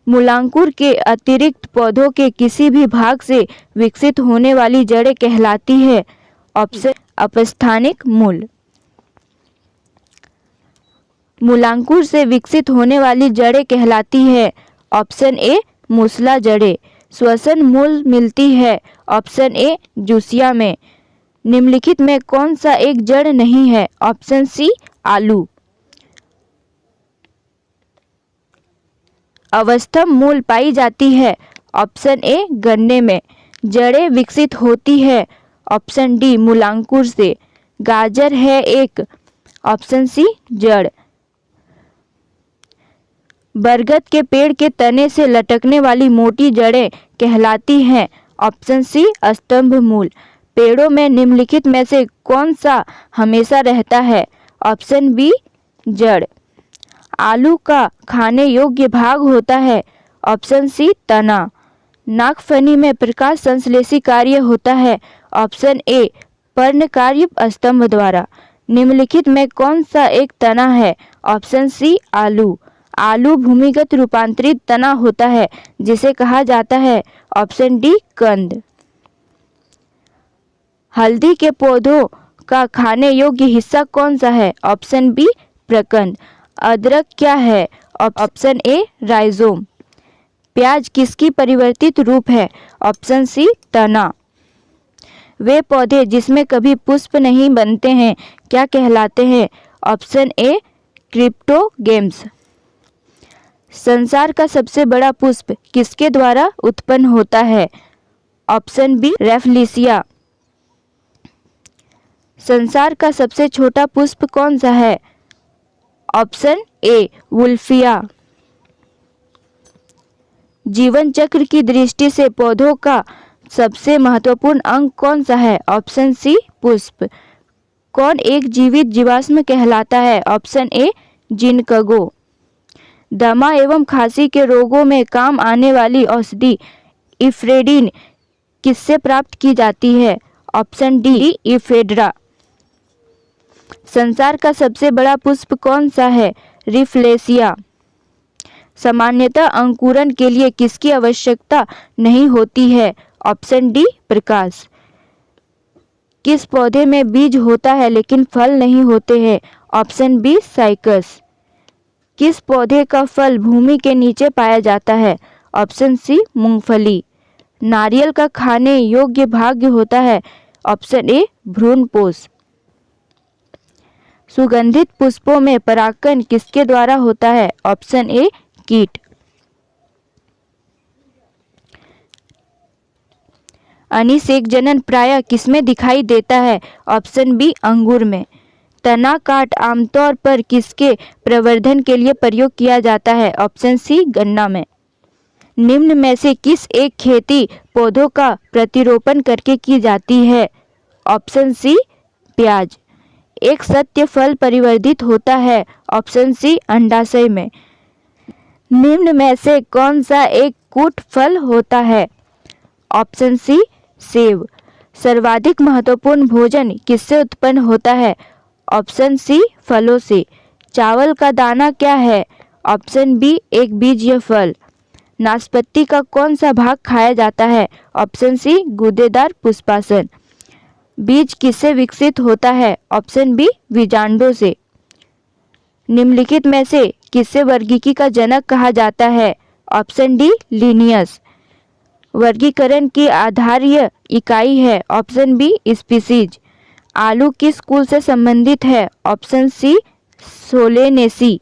मूलांकुर के अतिरिक्त पौधों के किसी भी भाग से विकसित होने वाली जड़ें कहलाती है? ऑप्शन अपस्थानिक मूल। मूलांकुर से विकसित होने वाली जड़ें कहलाती है? ऑप्शन ए मूसला जड़ें। श्वसन मूल मिलती है? ऑप्शन ए जूसिया में। निम्नलिखित में कौन सा एक जड़ नहीं है? ऑप्शन सी आलू। अवस्थम मूल पाई जाती है? ऑप्शन ए गन्ने में। जड़ें विकसित होती है? ऑप्शन डी मूलांकुर से। गाजर है एक? ऑप्शन सी जड़। बरगद के पेड़ के तने से लटकने वाली मोटी जड़ें कहलाती हैं? ऑप्शन सी स्तंभ मूल। पेड़ों में निम्नलिखित में से कौन सा हमेशा रहता है? ऑप्शन बी जड़। आलू का खाने योग्य भाग होता है? ऑप्शन सी तना। नाकफनी में प्रकाश संश्लेषी कार्य होता है? ऑप्शन ए पर्णकार्य स्तंभ द्वारा। निम्नलिखित में कौन सा एक तना है? ऑप्शन सी आलू। आलू भूमिगत रूपांतरित तना होता है जिसे कहा जाता है? ऑप्शन डी कंद। हल्दी के पौधों का खाने योग्य हिस्सा कौन सा है? ऑप्शन बी प्रकंद। अदरक क्या है? Option A rhizome. प्याज किसकी परिवर्तित रूप है? ऑप्शन सी तना। वे पौधे जिसमें कभी पुष्प नहीं बनते हैं क्या कहलाते हैं? Option A cryptogams. संसार का सबसे बड़ा पुष्प किसके द्वारा उत्पन्न होता है? Option B Rafflesia. संसार का सबसे छोटा पुष्प कौन सा है? Option A Wolffia. जीवन चक्र की दृष्टि से पौधों का सबसे महत्वपूर्ण अंग कौन सा है? ऑप्शन सी पुष्प। कौन एक जीवित जीवाश्म कहलाता है? Option A ginkgo. दमा एवं खांसी के रोगों में काम आने वाली औषधि इफ्रेडिन किससे प्राप्त की जाती है? Option D ephedra. संसार का सबसे बड़ा पुष्प कौन सा है? रिफ्लेसिया। सामान्यतः अंकुरण के लिए किसकी आवश्यकता नहीं होती है? ऑप्शन डी प्रकाश। किस पौधे में बीज होता है लेकिन फल नहीं होते हैं? Option B cycas. किस पौधे का फल भूमि के नीचे पाया जाता है? ऑप्शन सी मूंगफली। नारियल का खाने योग्य भाग होता है? ऑप्शन ए भ्रूणपोष। सुगंधित पुष्पों में परागकण किसके द्वारा होता है? ऑप्शन ए कीट। अनिषेक जनन प्रायः किसमें दिखाई देता है? ऑप्शन बी अंगूर में। तना काट आमतौर पर किसके प्रवर्धन के लिए प्रयोग किया जाता है? ऑप्शन सी गन्ना में। निम्न में से किस एक खेती पौधों का प्रतिरोपण करके की जाती है? ऑप्शन सी प्याज। एक सत्य फल परिवर्तित होता है? ऑप्शन सी अंडाशय में। निम्न में से कौन सा एक कूट फल होता है? ऑप्शन सी सेब। सर्वाधिक महत्वपूर्ण भोजन किससे उत्पन्न होता है? ऑप्शन सी फलों से। चावल का दाना क्या है? ऑप्शन बी एक बीजीय फल। नाशपाती का कौन सा भाग खाया जाता है? ऑप्शन सी गूदेदार पुष्पासन। बीज किससे विकसित होता है? ऑप्शन बी बीजांडों से। निम्नलिखित में से किसे वर्गीकी का जनक कहा जाता है? Option D Linnaeus. वर्गीकरण की आधारीय इकाई है? Option B species. आलू किस कुल से संबंधित है? Option C Solanaceae.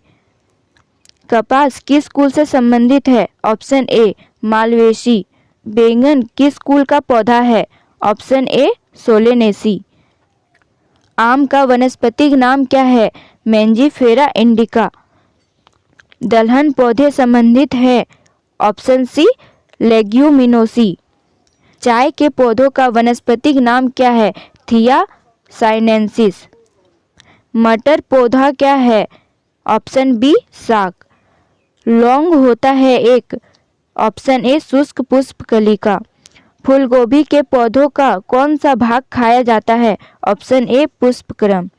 कपास किस कुल से संबंधित है? Option A Malvaceae. बैंगन किस कुल का पौधा है? Option A Solanaceae. आम का वानस्पतिक नाम क्या है? Mangifera indica. दलहन पौधे संबंधित है? Option C Leguminosae. चाय के पौधों का वानस्पतिक नाम क्या है? थिया साइनेंसिस। मटर पौधा क्या है? ऑप्शन बी साग। लौंग होता है एक? ऑप्शन ए शुष्क पुष्प कलिका। फूलगोभी के पौधों का कौन सा भाग खाया जाता है? ऑप्शन ए पुष्पक्रम।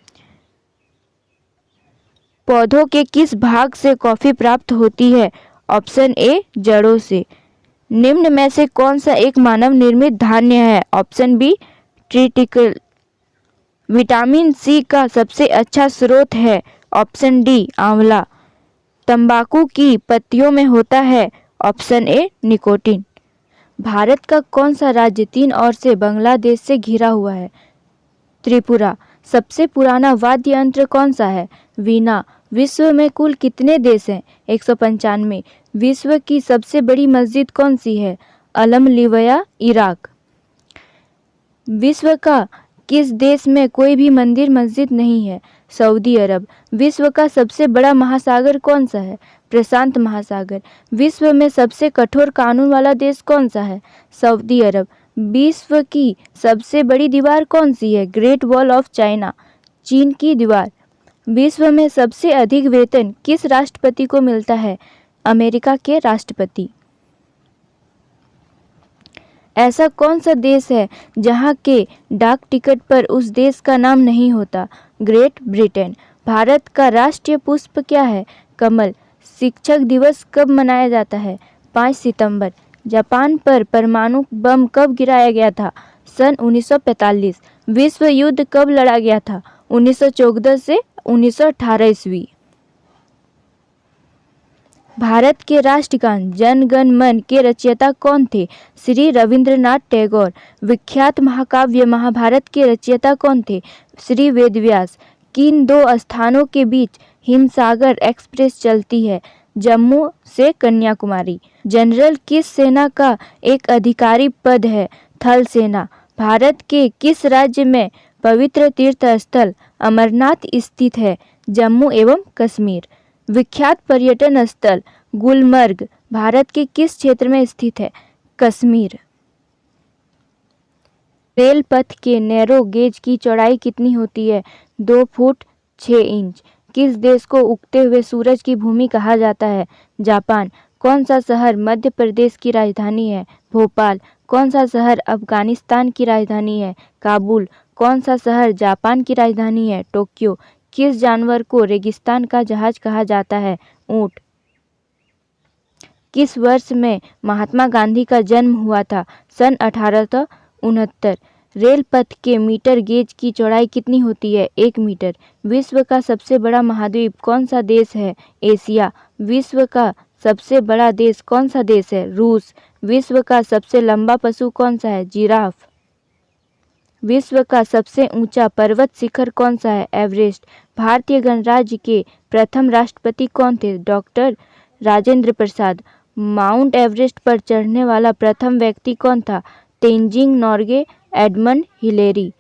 पौधों के किस भाग से कॉफी प्राप्त होती है? ऑप्शन ए जड़ों से। निम्न में से कौन सा एक मानव निर्मित धान्य है? Option B triticale. Vitamin C का सबसे अच्छा स्रोत है? ऑप्शन डी आंवला। तंबाकू की पत्तियों में होता है? ऑप्शन ए निकोटीन। भारत का कौन सा राज्य तीन ओर से बांग्लादेश से घिरा हुआ है? त्रिपुरा। सबसे पुराना वाद्य यंत्र कौन सा है? वीणा। विश्व में कुल कितने देश हैं? 195। विश्व की सबसे बड़ी मस्जिद कौन सी है? अलमलिवया इराक। विश्व का किस देश में कोई भी मंदिर मस्जिद नहीं है? सऊदी अरब। विश्व का सबसे बड़ा महासागर कौन सा है? प्रशांत महासागर। विश्व में सबसे कठोर कानून वाला देश कौन सा है? सऊदी अरब। विश्व की सबसे बड़ी दीवार कौन सी है? ग्रेट वॉल ऑफ चाइना, चीन की दीवार। विश्व में सबसे अधिक वेतन किस राष्ट्रपति को मिलता है? अमेरिका के राष्ट्रपति। ऐसा कौन सा देश है जहां के डाक टिकट पर उस देश का नाम नहीं होता? Great Britain. भारत का राष्ट्रीय पुष्प क्या है? कमल। शिक्षक दिवस कब मनाया जाता है? 5 सितंबर। जापान पर परमाणु बम कब गिराया गया था? सन 1945। विश्व युद्ध कब लड़ा गया था? 1914 से 1918 ईस्वी। भारत के राष्ट्रगान जन गण मन के रचयिता कौन थे? श्री रविंद्रनाथ टैगोर। विख्यात महाकाव्य महाभारत के रचयिता कौन थे? श्री वेदव्यास। किन दो स्थानों के बीच हिमसागर एक्सप्रेस चलती है? जम्मू से कन्याकुमारी। जनरल किस सेना का एक अधिकारी पद है? थल सेना। भारत के किस राज्य में पवित्र तीर्थ स्थल अमरनाथ स्थित है? जम्मू एवं कश्मीर। विख्यात पर्यटन स्थल गुलमर्ग भारत के किस क्षेत्र में स्थित है? कश्मीर। रेल पथ के नैरो गेज की चौड़ाई कितनी होती है? 2 फुट 6 इंच। किस देश को उगते हुए सूरज की भूमि कहा जाता है? जापान। कौन सा शहर मध्य प्रदेश की राजधानी है? भोपाल। कौन सा शहर अफगानिस्तान की राजधानी है? काबुल। कौन सा शहर जापान की राजधानी है? टोक्यो। किस जानवर को रेगिस्तान का जहाज कहा जाता है? ऊंट। किस वर्ष में महात्मा गांधी का जन्म हुआ था? सन 1869। रेल पथ के मीटर गेज की चौड़ाई कितनी होती है? 1 मीटर। विश्व का सबसे बड़ा महाद्वीप कौन सा देश है? एशिया। विश्व का सबसे बड़ा देश कौन सा देश है? रूस। विश्व का सबसे लंबा पशु कौन सा है? जिराफ। विश्व का सबसे ऊंचा पर्वत शिखर कौन सा है? एवरेस्ट। भारतीय गणराज्य के प्रथम राष्ट्रपति कौन थे? Doctor Rajendra Prasad. Mount Everest पर चढ़ने वाला प्रथम व्यक्ति कौन था? Tenzing Norgay Edmund Hillary.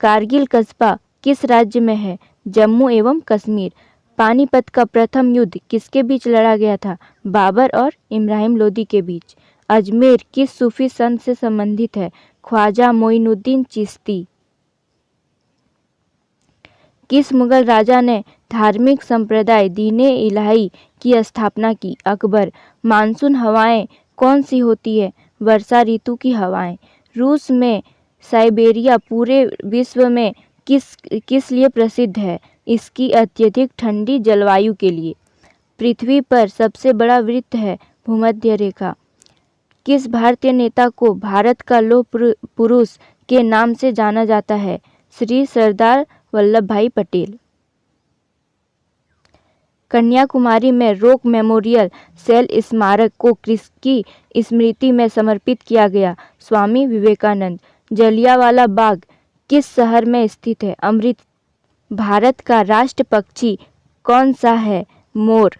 कारगिल कस्बा किस राज्य में है? जम्मू एवं कश्मीर। पानीपत का प्रथम युद्ध किसके बीच लड़ा गया था? बाबर और इब्राहिम लोदी के बीच। अजमेर किस सूफी संत से संबंधित है? ख्वाजा मोइनुद्दीन चिश्ती। किस मुगल राजा ने धार्मिक संप्रदाय दीन-ए इलाही की स्थापना की? अकबर। मानसून हवाएं कौन सी होती है? वर्षा ऋतु की हवाएं। रूस में साइबेरिया पूरे विश्व में किस लिए प्रसिद्ध है? इसकी अत्यधिक ठंडी जलवायु के लिए। पृथ्वी पर सबसे बड़ा वृत्त है भूमध्य रेखा। किस भारतीय नेता को भारत का लौह पुरुष के नाम से जाना जाता है? श्री सरदार वल्लभ भाई पटेल। कन्याकुमारी में रॉक मेमोरियल सेल स्मारक को किसकी स्मृति में समर्पित किया गया? स्वामी विवेकानंद। जलियांवाला बाग किस शहर में स्थित है? अमृत। भारत का राष्ट्र पक्षी कौन सा है? मोर।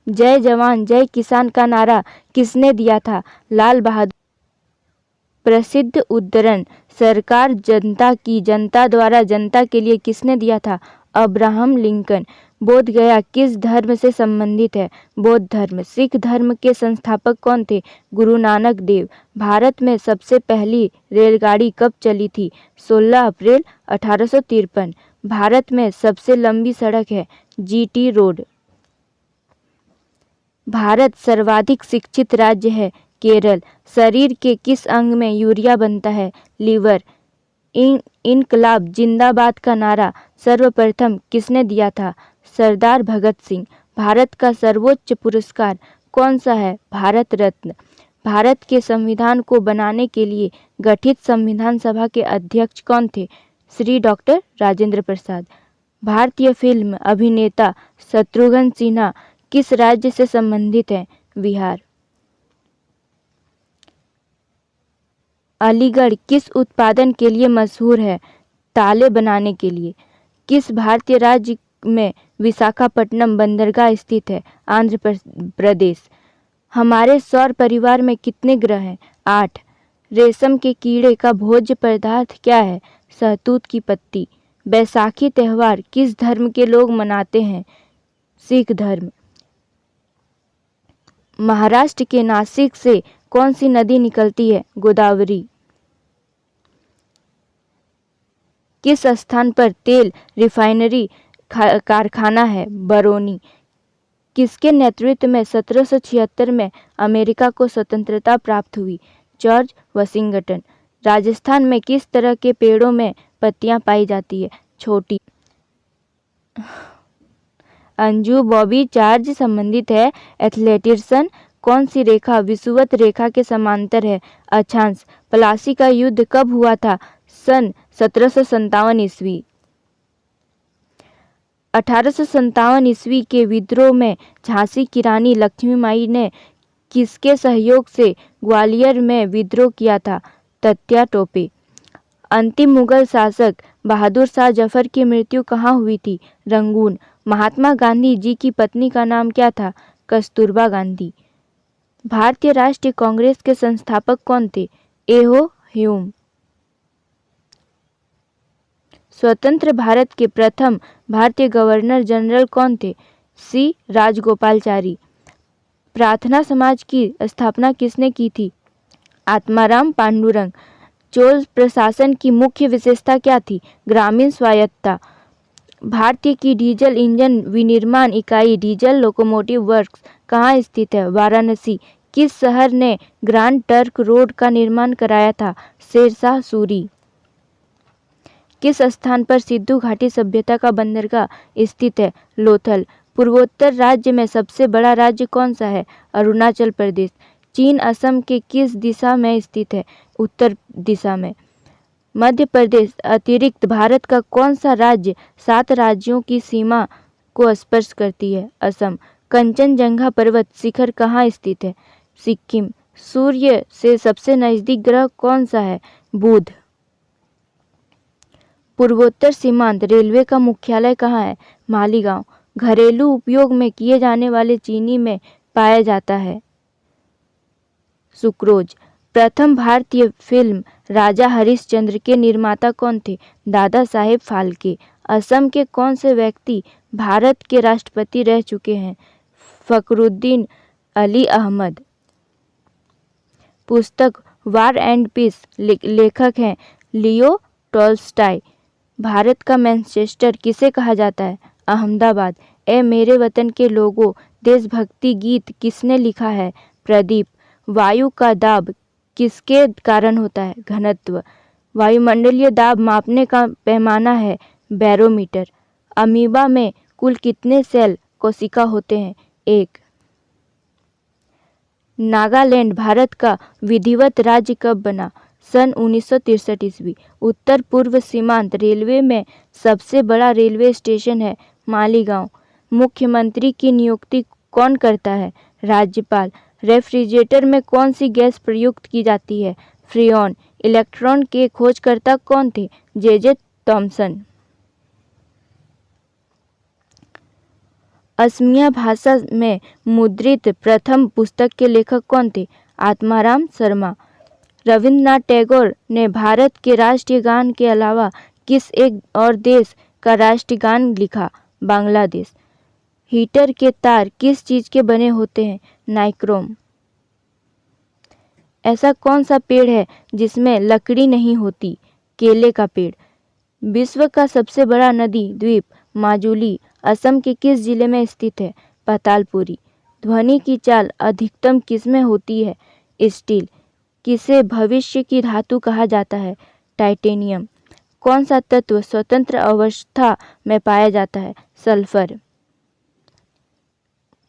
जय जवान जय किसान का नारा किसने दिया था? लाल बहादुर। प्रसिद्ध उद्धरण सरकार जनता की जनता द्वारा जनता के लिए किसने दिया था? Abraham Lincoln. बोध गया किस धर्म से संबंधित है? बौद्ध धर्म। सिख धर्म के संस्थापक कौन थे? गुरु नानक देव। भारत में सबसे पहली रेलगाड़ी कब चली थी? 16 अप्रैल 1853। भारत में सबसे लंबी सड़क है जीटी रोड। भारत सर्वाधिक शिक्षित राज्य है केरल। शरीर के किस अंग में यूरिया बनता है? लीवर। इनकलाब जिंदाबाद का नारा सर्वप्रथम किसने दिया था? सरदार भगत सिंह। भारत का सर्वोच्च पुरस्कार कौन सा है? भारत रत्न। भारत के संविधान को बनाने के लिए गठित संविधान सभा के अध्यक्ष कौन थे? श्री डॉक्टर राजेंद्र प्रसाद। भारतीय फिल्म अभिनेता शत्रुघ्न सिन्हा किस राज्य से संबंधित हैं? बिहार। अलीगढ़ किस उत्पादन के लिए मशहूर है? ताले बनाने के लिए। किस भारतीय राज्य में विशाखापट्टनम बंदरगाह स्थित है? आंध्र प्रदेश। हमारे सौर परिवार में कितने ग्रह हैं? 8। रेशम के कीड़े का भोज्य पदार्थ क्या है? शहतूत की पत्ती। बैसाखी त्यौहार किस धर्म के लोग मनाते हैं? सिख धर्म। महाराष्ट्र के नासिक से कौन सी नदी निकलती है? गोदावरी। किस स्थान पर तेल रिफाइनरी कारखाना है? बरौनी। किसके नेतृत्व में 1776 में अमेरिका को स्वतंत्रता प्राप्त हुई? George Washington. राजस्थान में किस तरह के पेड़ों में पत्तियां पाई जाती है? छोटी। अंजू बॉबी चार्ज संबंधित है एथलेटिक्सन। कौन सी रेखा विषुवत रेखा के समांतर है? अक्षांश। प्लासी का युद्ध कब हुआ था? सन 1757 ईस्वी। 1857 ईस्वी के विद्रोह में झांसी की रानी लक्ष्मीबाई ने किसके सहयोग से ग्वालियर में विद्रोह किया था? तात्या टोपे। अंतिम मुगल शासक बहादुर शाह जफर की मृत्यु कहाँ हुई थी? रंगून। महात्मा गांधी जी की पत्नी का नाम क्या था? कस्तूरबा गांधी। भारतीय राष्ट्रीय कांग्रेस के संस्थापक कौन थे? एहो ह्यूम। स्वतंत्र भारत के प्रथम भारतीय गवर्नर जनरल कौन थे? सी राजगोपालचारी। प्रार्थना समाज की स्थापना किसने की थी? आत्माराम पांडुरंग। चोल प्रशासन की मुख्य विशेषता क्या थी? ग्रामीण स्वायत्तता। भारतीय की डीजल इंजन विनिर्माण इकाई डीजल लोकोमोटिव वर्क्स कहाँ स्थित है? वाराणसी। किस शहर ने ग्रांड ट्रंक रोड का निर्माण कराया था? शेरशाह सूरी। किस स्थान पर सिंधु घाटी सभ्यता का बंदरगाह स्थित है? लोथल। पूर्वोत्तर राज्य में सबसे बड़ा राज्य कौन सा है? अरुणाचल प्रदेश। चीन असम के किस दिशा में स्थित है? उत्तर दिशा में। मध्य प्रदेश अतिरिक्त भारत का कौन सा राज्य 7 राज्यों की सीमा को स्पर्श करती है? असम। कंचनजंगा पर्वत शिखर कहाँ स्थित है? सिक्किम। सूर्य से सबसे नजदीक ग्रह कौन सा है? बुध। पूर्वोत्तर सीमांत रेलवे का मुख्यालय कहाँ है? मालीगांव। घरेलू उपयोग में किए जाने वाले चीनी में पाया जाता है सुक्रोज। प्रथम भारतीय फिल्म राजा हरिश्चंद्र के निर्माता कौन थे? दादा साहेब फाल्के। असम के कौन से व्यक्ति भारत के राष्ट्रपति रह चुके हैं? फखरुद्दीन अली अहमद। पुस्तक वार एंड पीस लेखक हैं लियो टॉल्स्टॉय। भारत का मैनचेस्टर किसे कहा जाता है? अहमदाबाद। ए मेरे वतन के लोगों, देशभक्ति गीत किसने लिखा है? प्रदीप। वायु का दाब किसके कारण होता है? घनत्व। वायुमंडलीय दाब मापने का पैमाना है बैरोमीटर। अमीबा में कुल कितने सेल कोशिका होते हैं? 1। नागालैंड भारत का विधिवत राज्य कब बना? सन 1963 ईस्वी। उत्तर पूर्व सीमांत रेलवे में सबसे बड़ा रेलवे स्टेशन है मालीगांव। मुख्यमंत्री की नियुक्ति कौन करता है? राज्यपाल। रेफ्रिजरेटर में कौन सी गैस प्रयुक्त की जाती है? फ्रीऑन। इलेक्ट्रॉन के खोजकर्ता कौन थे? J Thomson. असमिया भाषा में मुद्रित प्रथम पुस्तक के लेखक कौन थे? आत्माराम शर्मा। रविंद्रनाथ टैगोर ने भारत के राष्ट्रीय गान के अलावा किस एक और देश का राष्ट्रीय गान लिखा? बांग्लादेश। हीटर के तार किस चीज के बने होते हैं? नाइक्रोम। ऐसा कौन सा पेड़ है जिसमें लकड़ी नहीं होती? केले का पेड़। विश्व का सबसे बड़ा नदी द्वीप माजुली असम के किस जिले में स्थित है? पातालपुरी। ध्वनि की चाल अधिकतम किसमें होती है? स्टील। किसे भविष्य की धातु कहा जाता है? टाइटेनियम। कौन सा तत्व स्वतंत्र अवस्था में पाया जाता है? सल्फर।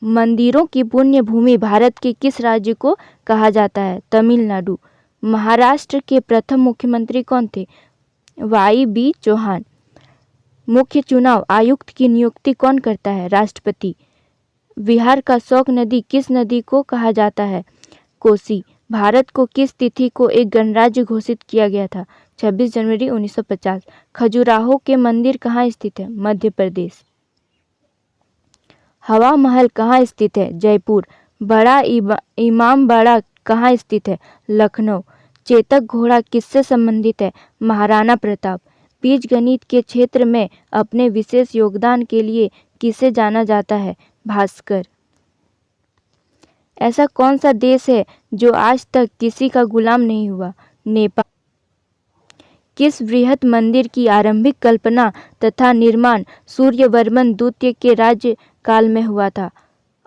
मंदिरों की पुण्य भूमि भारत के किस राज्य को कहा जाता है? तमिलनाडु। महाराष्ट्र के प्रथम मुख्यमंत्री कौन थे? वाई चौहान। मुख्य चुनाव आयुक्त की नियुक्ति कौन करता है? राष्ट्रपति। बिहार का शोक नदी किस नदी को कहा जाता है? कोसी। भारत को किस तिथि को एक गणराज्य घोषित किया गया था? 26 जनवरी 1950। खजुराहो के मंदिर कहाँ स्थित है? मध्य प्रदेश। हवा महल कहाँ स्थित है? जयपुर। बड़ा इमाम बाड़ा कहाँ स्थित है? लखनऊ। चेतक घोड़ा किससे संबंधित है? महाराणा प्रताप। बीजगणित के क्षेत्र में अपने विशेष योगदान के लिए किसे जाना जाता है? भास्कर। ऐसा कौन सा देश है जो आज तक किसी का गुलाम नहीं हुआ? नेपाल। किस बृहत मंदिर की आरंभिक कल्पना तथा निर्माण सूर्यवर्मन द्वितीय के राज्य काल में हुआ था?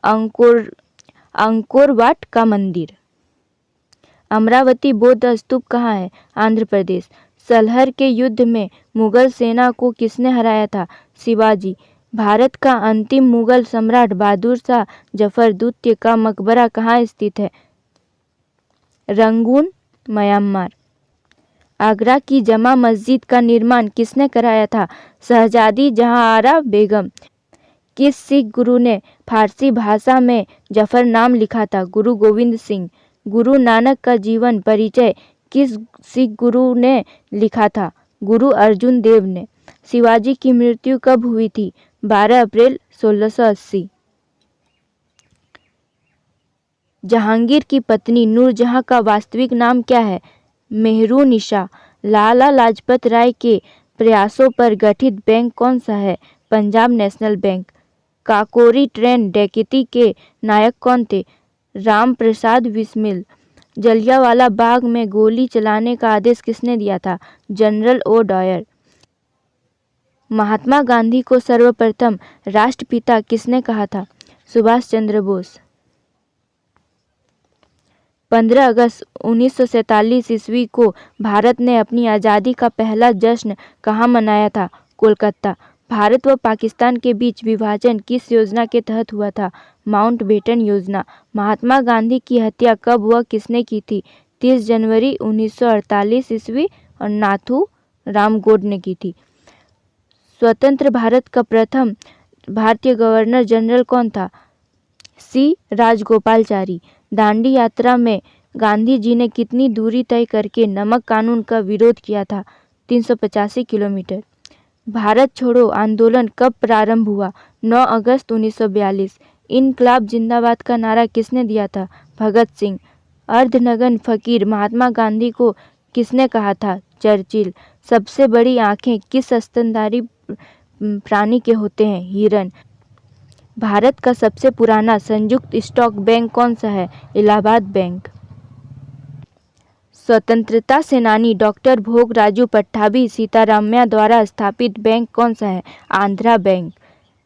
अंकोर वाट का मंदिर। अमरावती बौद्ध स्तूप कहाँ है? आंध्र प्रदेश। सलहर के युद्ध में मुगल सेना को किसने हराया था? शिवाजी। भारत का अंतिम मुगल सम्राट बहादुर शाह जफर द्वितीय का मकबरा कहाँ स्थित है? Rangoon, Myanmar. आगरा की जमा मस्जिद का निर्माण किसने कराया था? शहजादी जहांआरा बेगम। किस सिख गुरु ने फारसी भाषा में जफरनाम लिखा था? गुरु गोविंद सिंह। गुरु नानक का जीवन परिचय किस सिख गुरु ने लिखा था? गुरु अर्जुन देव ने। शिवाजी की मृत्यु कब हुई थी? 12 अप्रैल 1680। जहांगीर की पत्नी नूरजहां का वास्तविक नाम क्या है? मेहरुनिशा। लाला लाजपत राय के प्रयासों पर गठित बैंक कौन सा है? Punjab national bank. Kakori train डकैती के नायक कौन थे? राम प्रसाद बिस्मिल। जलियांवाला बाग में गोली चलाने का आदेश किसने दिया था? General O Dyer. Mahatma Gandhi को सर्वप्रथम राष्ट्रपिता किसने कहा था? सुभाष चंद्र बोस। 15 अगस्त 1947 ईस्वी को भारत ने अपनी आज़ादी का पहला जश्न कहाँ मनाया था? कोलकाता। भारत व पाकिस्तान के बीच विभाजन किस योजना के तहत हुआ था? माउंटबेटन योजना। महात्मा गांधी की हत्या कब व किसने की थी? 30 जनवरी 1948 ईस्वी और नाथू राम गौड ने की थी। स्वतंत्र भारत का प्रथम भारतीय गवर्नर जनरल कौन था? सी राजगोपालचारी। दांडी यात्रा में गांधी जी ने कितनी दूरी तय करके नमक कानून का विरोध किया था? 385 किलोमीटर। भारत छोड़ो आंदोलन कब प्रारंभ हुआ? 9 अगस्त 1942। इनकलाब जिंदाबाद का नारा किसने दिया था? भगत सिंह। अर्धनग्न फकीर महात्मा गांधी को किसने कहा था? चर्चिल। सबसे बड़ी आंखें किस स्तनधारी प्राणी के होते हैं? हिरण। भारत का सबसे पुराना संयुक्त स्टॉक बैंक कौन सा है? इलाहाबाद बैंक। स्वतंत्रता सेनानी डॉक्टर भोग राजू पट्टाभी सीतारामैया द्वारा स्थापित बैंक कौन सा है? आंध्रा बैंक।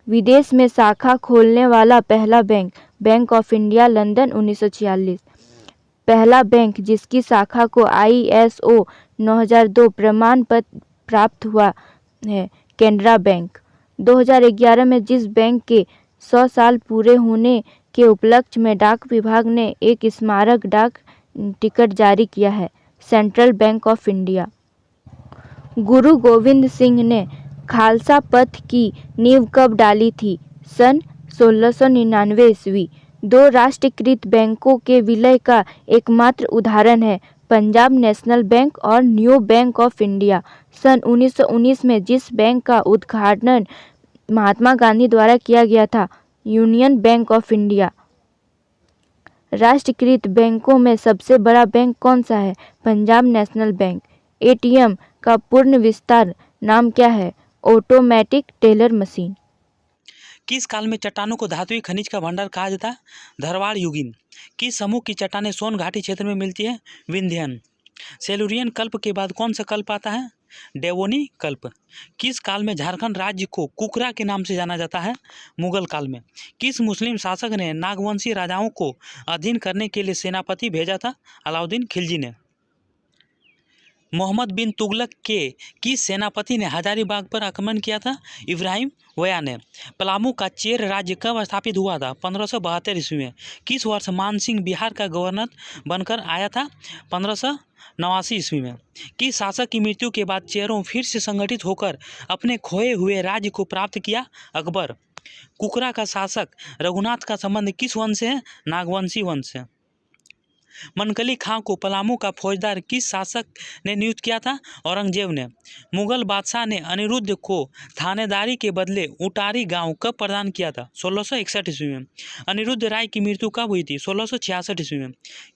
विदेश में शाखा खोलने वाला पहला bank? Bank of India, London, 1946। पहला बैंक जिसकी शाखा को ISO 9002 प्रमाण पत्र प्राप्त हुआ है? कैनरा बैंक। 2011 में जिस बैंक के 100 साल पूरे होने के उपलक्ष्य में डाक विभाग ने एक स्मारक डाक टिकट जारी किया है? Central bank of India. गुरु गोविंद सिंह ने खालसा पंथ की नींव कब डाली थी? सन 1699 ईस्वी। दो राष्ट्रीयकृत बैंकों के विलय का एकमात्र उदाहरण है पंजाब नेशनल बैंक और न्यू बैंक ऑफ इंडिया। सन 1919 में जिस बैंक का उद्घाटन महात्मा गांधी द्वारा किया गया था? Union bank of India. राष्ट्रीयकृत बैंकों में सबसे बड़ा बैंक कौन सा है? Punjab national bank. ATM का पूर्ण विस्तार नाम क्या है? Automatic teller machine. किस काल में चट्टानों को धातुई खनिज का भंडार कहा जाता है? धारवाड़ युगीन। किस समूह की चट्टानें सोन घाटी क्षेत्र में मिलती है? विंध्यन। सेलुरियन कल्प के बाद कौन सा कल्प आता है? डेवोनी कल्प। किस काल में झारखंड राज्य को कुकरा के नाम से जाना जाता है? मुगल काल में। किस मुस्लिम शासक ने नागवंशी राजाओं को अधीन करने के लिए सेनापति भेजा था? अलाउद्दीन खिलजी ने। मोहम्मद बिन तुगलक के किस सेनापति ने हजारीबाग पर आक्रमण किया था? इब्राहिम वया ने। पलामू का चेर राज्य कब स्थापित हुआ था? 1572 ईस्वी में। किस वर्ष मान सिंह बिहार का गवर्नर बनकर आया था? 1589 ईस्वी में। किस शासक की मृत्यु के बाद चेरों फिर से संगठित होकर अपने खोए हुए राज्य को प्राप्त किया? अकबर। कुकरा का शासक रघुनाथ का संबंध किस वंश से है? नागवंशी वंश से। मनकली खां को पलामू का फौजदार किस शासक ने नियुक्त किया था? औरंगजेब ने। मुगल बादशाह ने अनिरुद्ध को थानेदारी के बदले उटारी गांव कब प्रदान किया था? 1661 ईस्वी में। अनिरुद्ध राय की मृत्यु कब हुई थी? 1666 ईस्वी में।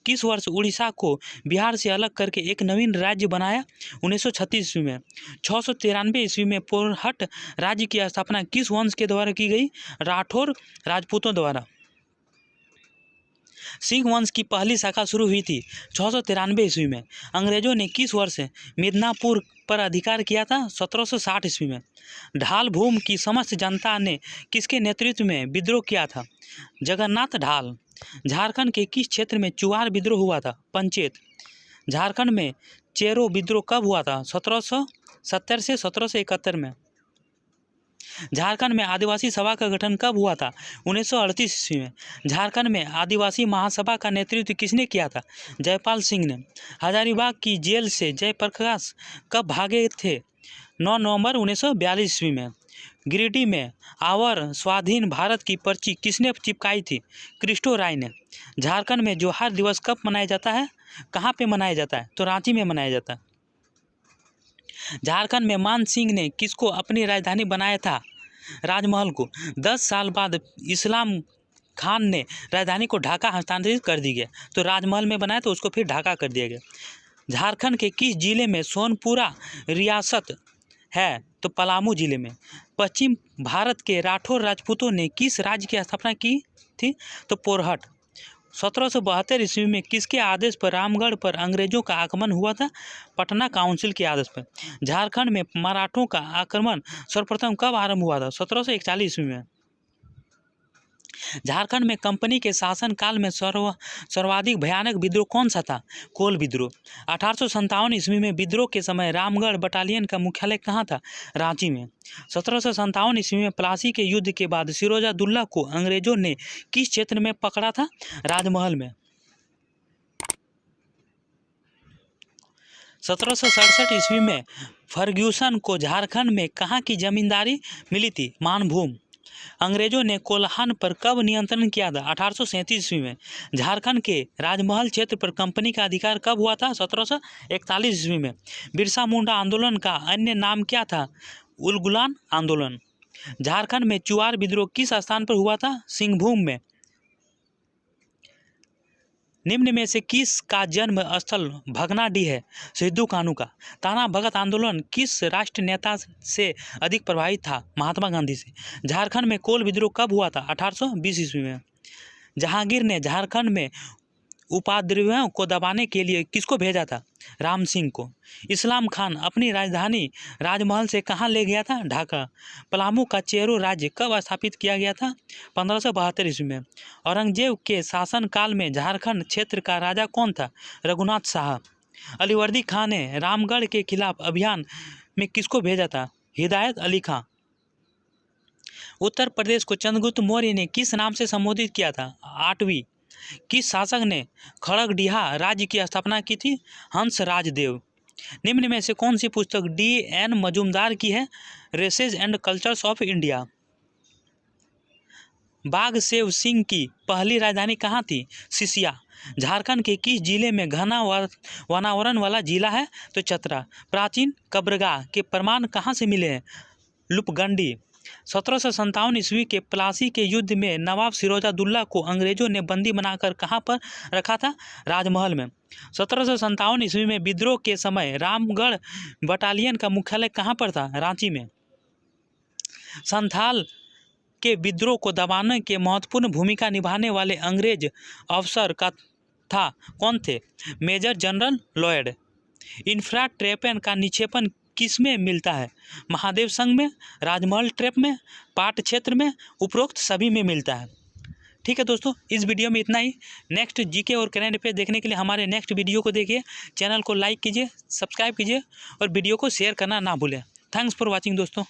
किस वर्ष उड़ीसा को बिहार से अलग करके एक नवीन राज्य बनाया? 1936 ईस्वी में। 693 ईस्वी में पोरहट राज्य की स्थापना किस वंश के द्वारा की गई? राठौर राजपूतों द्वारा। सिंह वंश की पहली शाखा शुरू हुई थी 693 ईस्वी में। अंग्रेजों ने किस वर्ष मिदनापुर पर अधिकार किया था? 1760 ईस्वी में। ढाल भूमि की समस्त जनता ने किसके नेतृत्व में विद्रोह किया था? जगन्नाथ ढाल। झारखंड के किस क्षेत्र में चुआर विद्रोह हुआ था? पंचेत। झारखंड में चेरो विद्रोह कब हुआ था? 1770 से 1771 में। झारखंड में आदिवासी सभा का गठन कब हुआ था? 1938 ईस्वी में। झारखंड में आदिवासी महासभा का नेतृत्व किसने किया था? जयपाल सिंह ने। हजारीबाग की जेल से जयप्रकाश कब भागे थे? 9 नवंबर 1942 ईस्वी में। गिरिडीह में आवर स्वाधीन भारत की पर्ची किसने चिपकाई थी? क्रिस्टो राय ने। झारखंड में जोहार दिवस कब मनाया जाता है? कहाँ पे मनाया जाता है? तो रांची में मनाया जाता है। झारखंड में मान सिंह ने किसको अपनी राजधानी बनाया था? राजमहल को। 10 साल बाद इस्लाम खान ने राजधानी को ढाका हस्तांतरित कर दी गया, तो राजमहल में बनाया तो उसको फिर ढाका कर दिया गया। झारखंड के किस जिले में सोनपुरा रियासत है? तो पलामू जिले में। पश्चिम भारत के राठौर राजपूतों ने किस राज्य की स्थापना की थी? तो पोरहट। 1772 ईस्वी में किसके आदेश पर रामगढ़ पर अंग्रेजों का आक्रमण हुआ था? पटना काउंसिल के आदेश पर। झारखंड में मराठों का आक्रमण सर्वप्रथम कब आरंभ हुआ था? 1741 ईस्वी में। झारखंड में कंपनी के शासन काल में सर्वाधिक भयानक विद्रोह कौन सा था? कोल विद्रोह। 1857 ईस्वी में विद्रोह के समय रामगढ़ बटालियन का मुख्यालय कहाँ था? रांची में। 1757 ईस्वी में प्लासी के युद्ध के बाद सिरोजादुल्ला को अंग्रेजों ने किस क्षेत्र में पकड़ा था? राजमहल में। 1767 ईस्वी में फर्ग्यूसन को झारखंड में कहाँ की जमींदारी मिली थी? मानभूम। अंग्रेजों ने कोल्हान पर कब नियंत्रण किया था? 1837 ईस्वी में। झारखंड के राजमहल क्षेत्र पर कंपनी का अधिकार कब हुआ था? 1741 ईस्वी में। बिरसा मुंडा आंदोलन का अन्य नाम क्या था? उलगुलान आंदोलन। झारखंड में चुआर विद्रोह किस स्थान पर हुआ था? सिंहभूम में। निम्न में से किस का जन्म स्थल भगनाडीह है? सिद्धू कान्हू का। ताना भगत आंदोलन किस राष्ट्र नेता से अधिक प्रभावित था? महात्मा गांधी से। झारखंड में कोल विद्रोह कब हुआ था? 1820 ईस्वी में। जहांगीर ने झारखंड में उपद्रवियों को दबाने के लिए किसको भेजा था? राम सिंह को। इस्लाम खान अपनी राजधानी राजमहल से कहाँ ले गया था? ढाका। पलामू का चेरो राज्य कब स्थापित किया गया था? 1572 ईस्वी में। औरंगजेब के शासनकाल में झारखंड क्षेत्र का राजा कौन था? रघुनाथ शाह। अलीवर्दी खां ने रामगढ़ के खिलाफ अभियान में किसको भेजा था? हिदायत अली खां। उत्तर प्रदेश को चंद्रगुप्त मौर्य ने किस नाम से संबोधित किया था? आठवीं। किस शासक ने खड़गडिहा राज्य की स्थापना की थी? हंस राजदेव। निम्न में से कौन सी पुस्तक D.N. मजूमदार की है? Races and cultures of India. बाघ सेव सिंह की पहली राजधानी कहाँ थी? सिसिया। झारखंड के किस जिले में घना वनावरण वाला जिला है? तो चतरा। प्राचीन कब्रगाह के प्रमाण कहाँ से मिले हैं? लुपगंडी। 1757 ईस्वी के प्लासी के युद्ध में नवाब सिरोजादुल्ला को अंग्रेजों ने बंदी बनाकर कहाँ पर रखा था? राजमहल में। 1757 ईस्वी में विद्रोह के समय रामगढ़ बटालियन का मुख्यालय कहाँ पर था? रांची में। संथाल के विद्रोह को दबाने के महत्वपूर्ण भूमिका निभाने वाले अंग्रेज अफसर का था कौन थे? Major general Lloyd. इंफ्राट्रेपन का निक्षेपण किसमें मिलता है? महादेव संघ में, राजमहल ट्रैप में, पाट क्षेत्र में, उपरोक्त सभी में मिलता है। ठीक है दोस्तों, इस वीडियो में इतना ही। नेक्स्ट जीके और करंट अफेयर देखने के लिए हमारे नेक्स्ट वीडियो को देखिए। चैनल को लाइक कीजिए, सब्सक्राइब कीजिए और वीडियो को शेयर करना ना भूलें। थैंक्स फॉर वॉचिंग दोस्तों।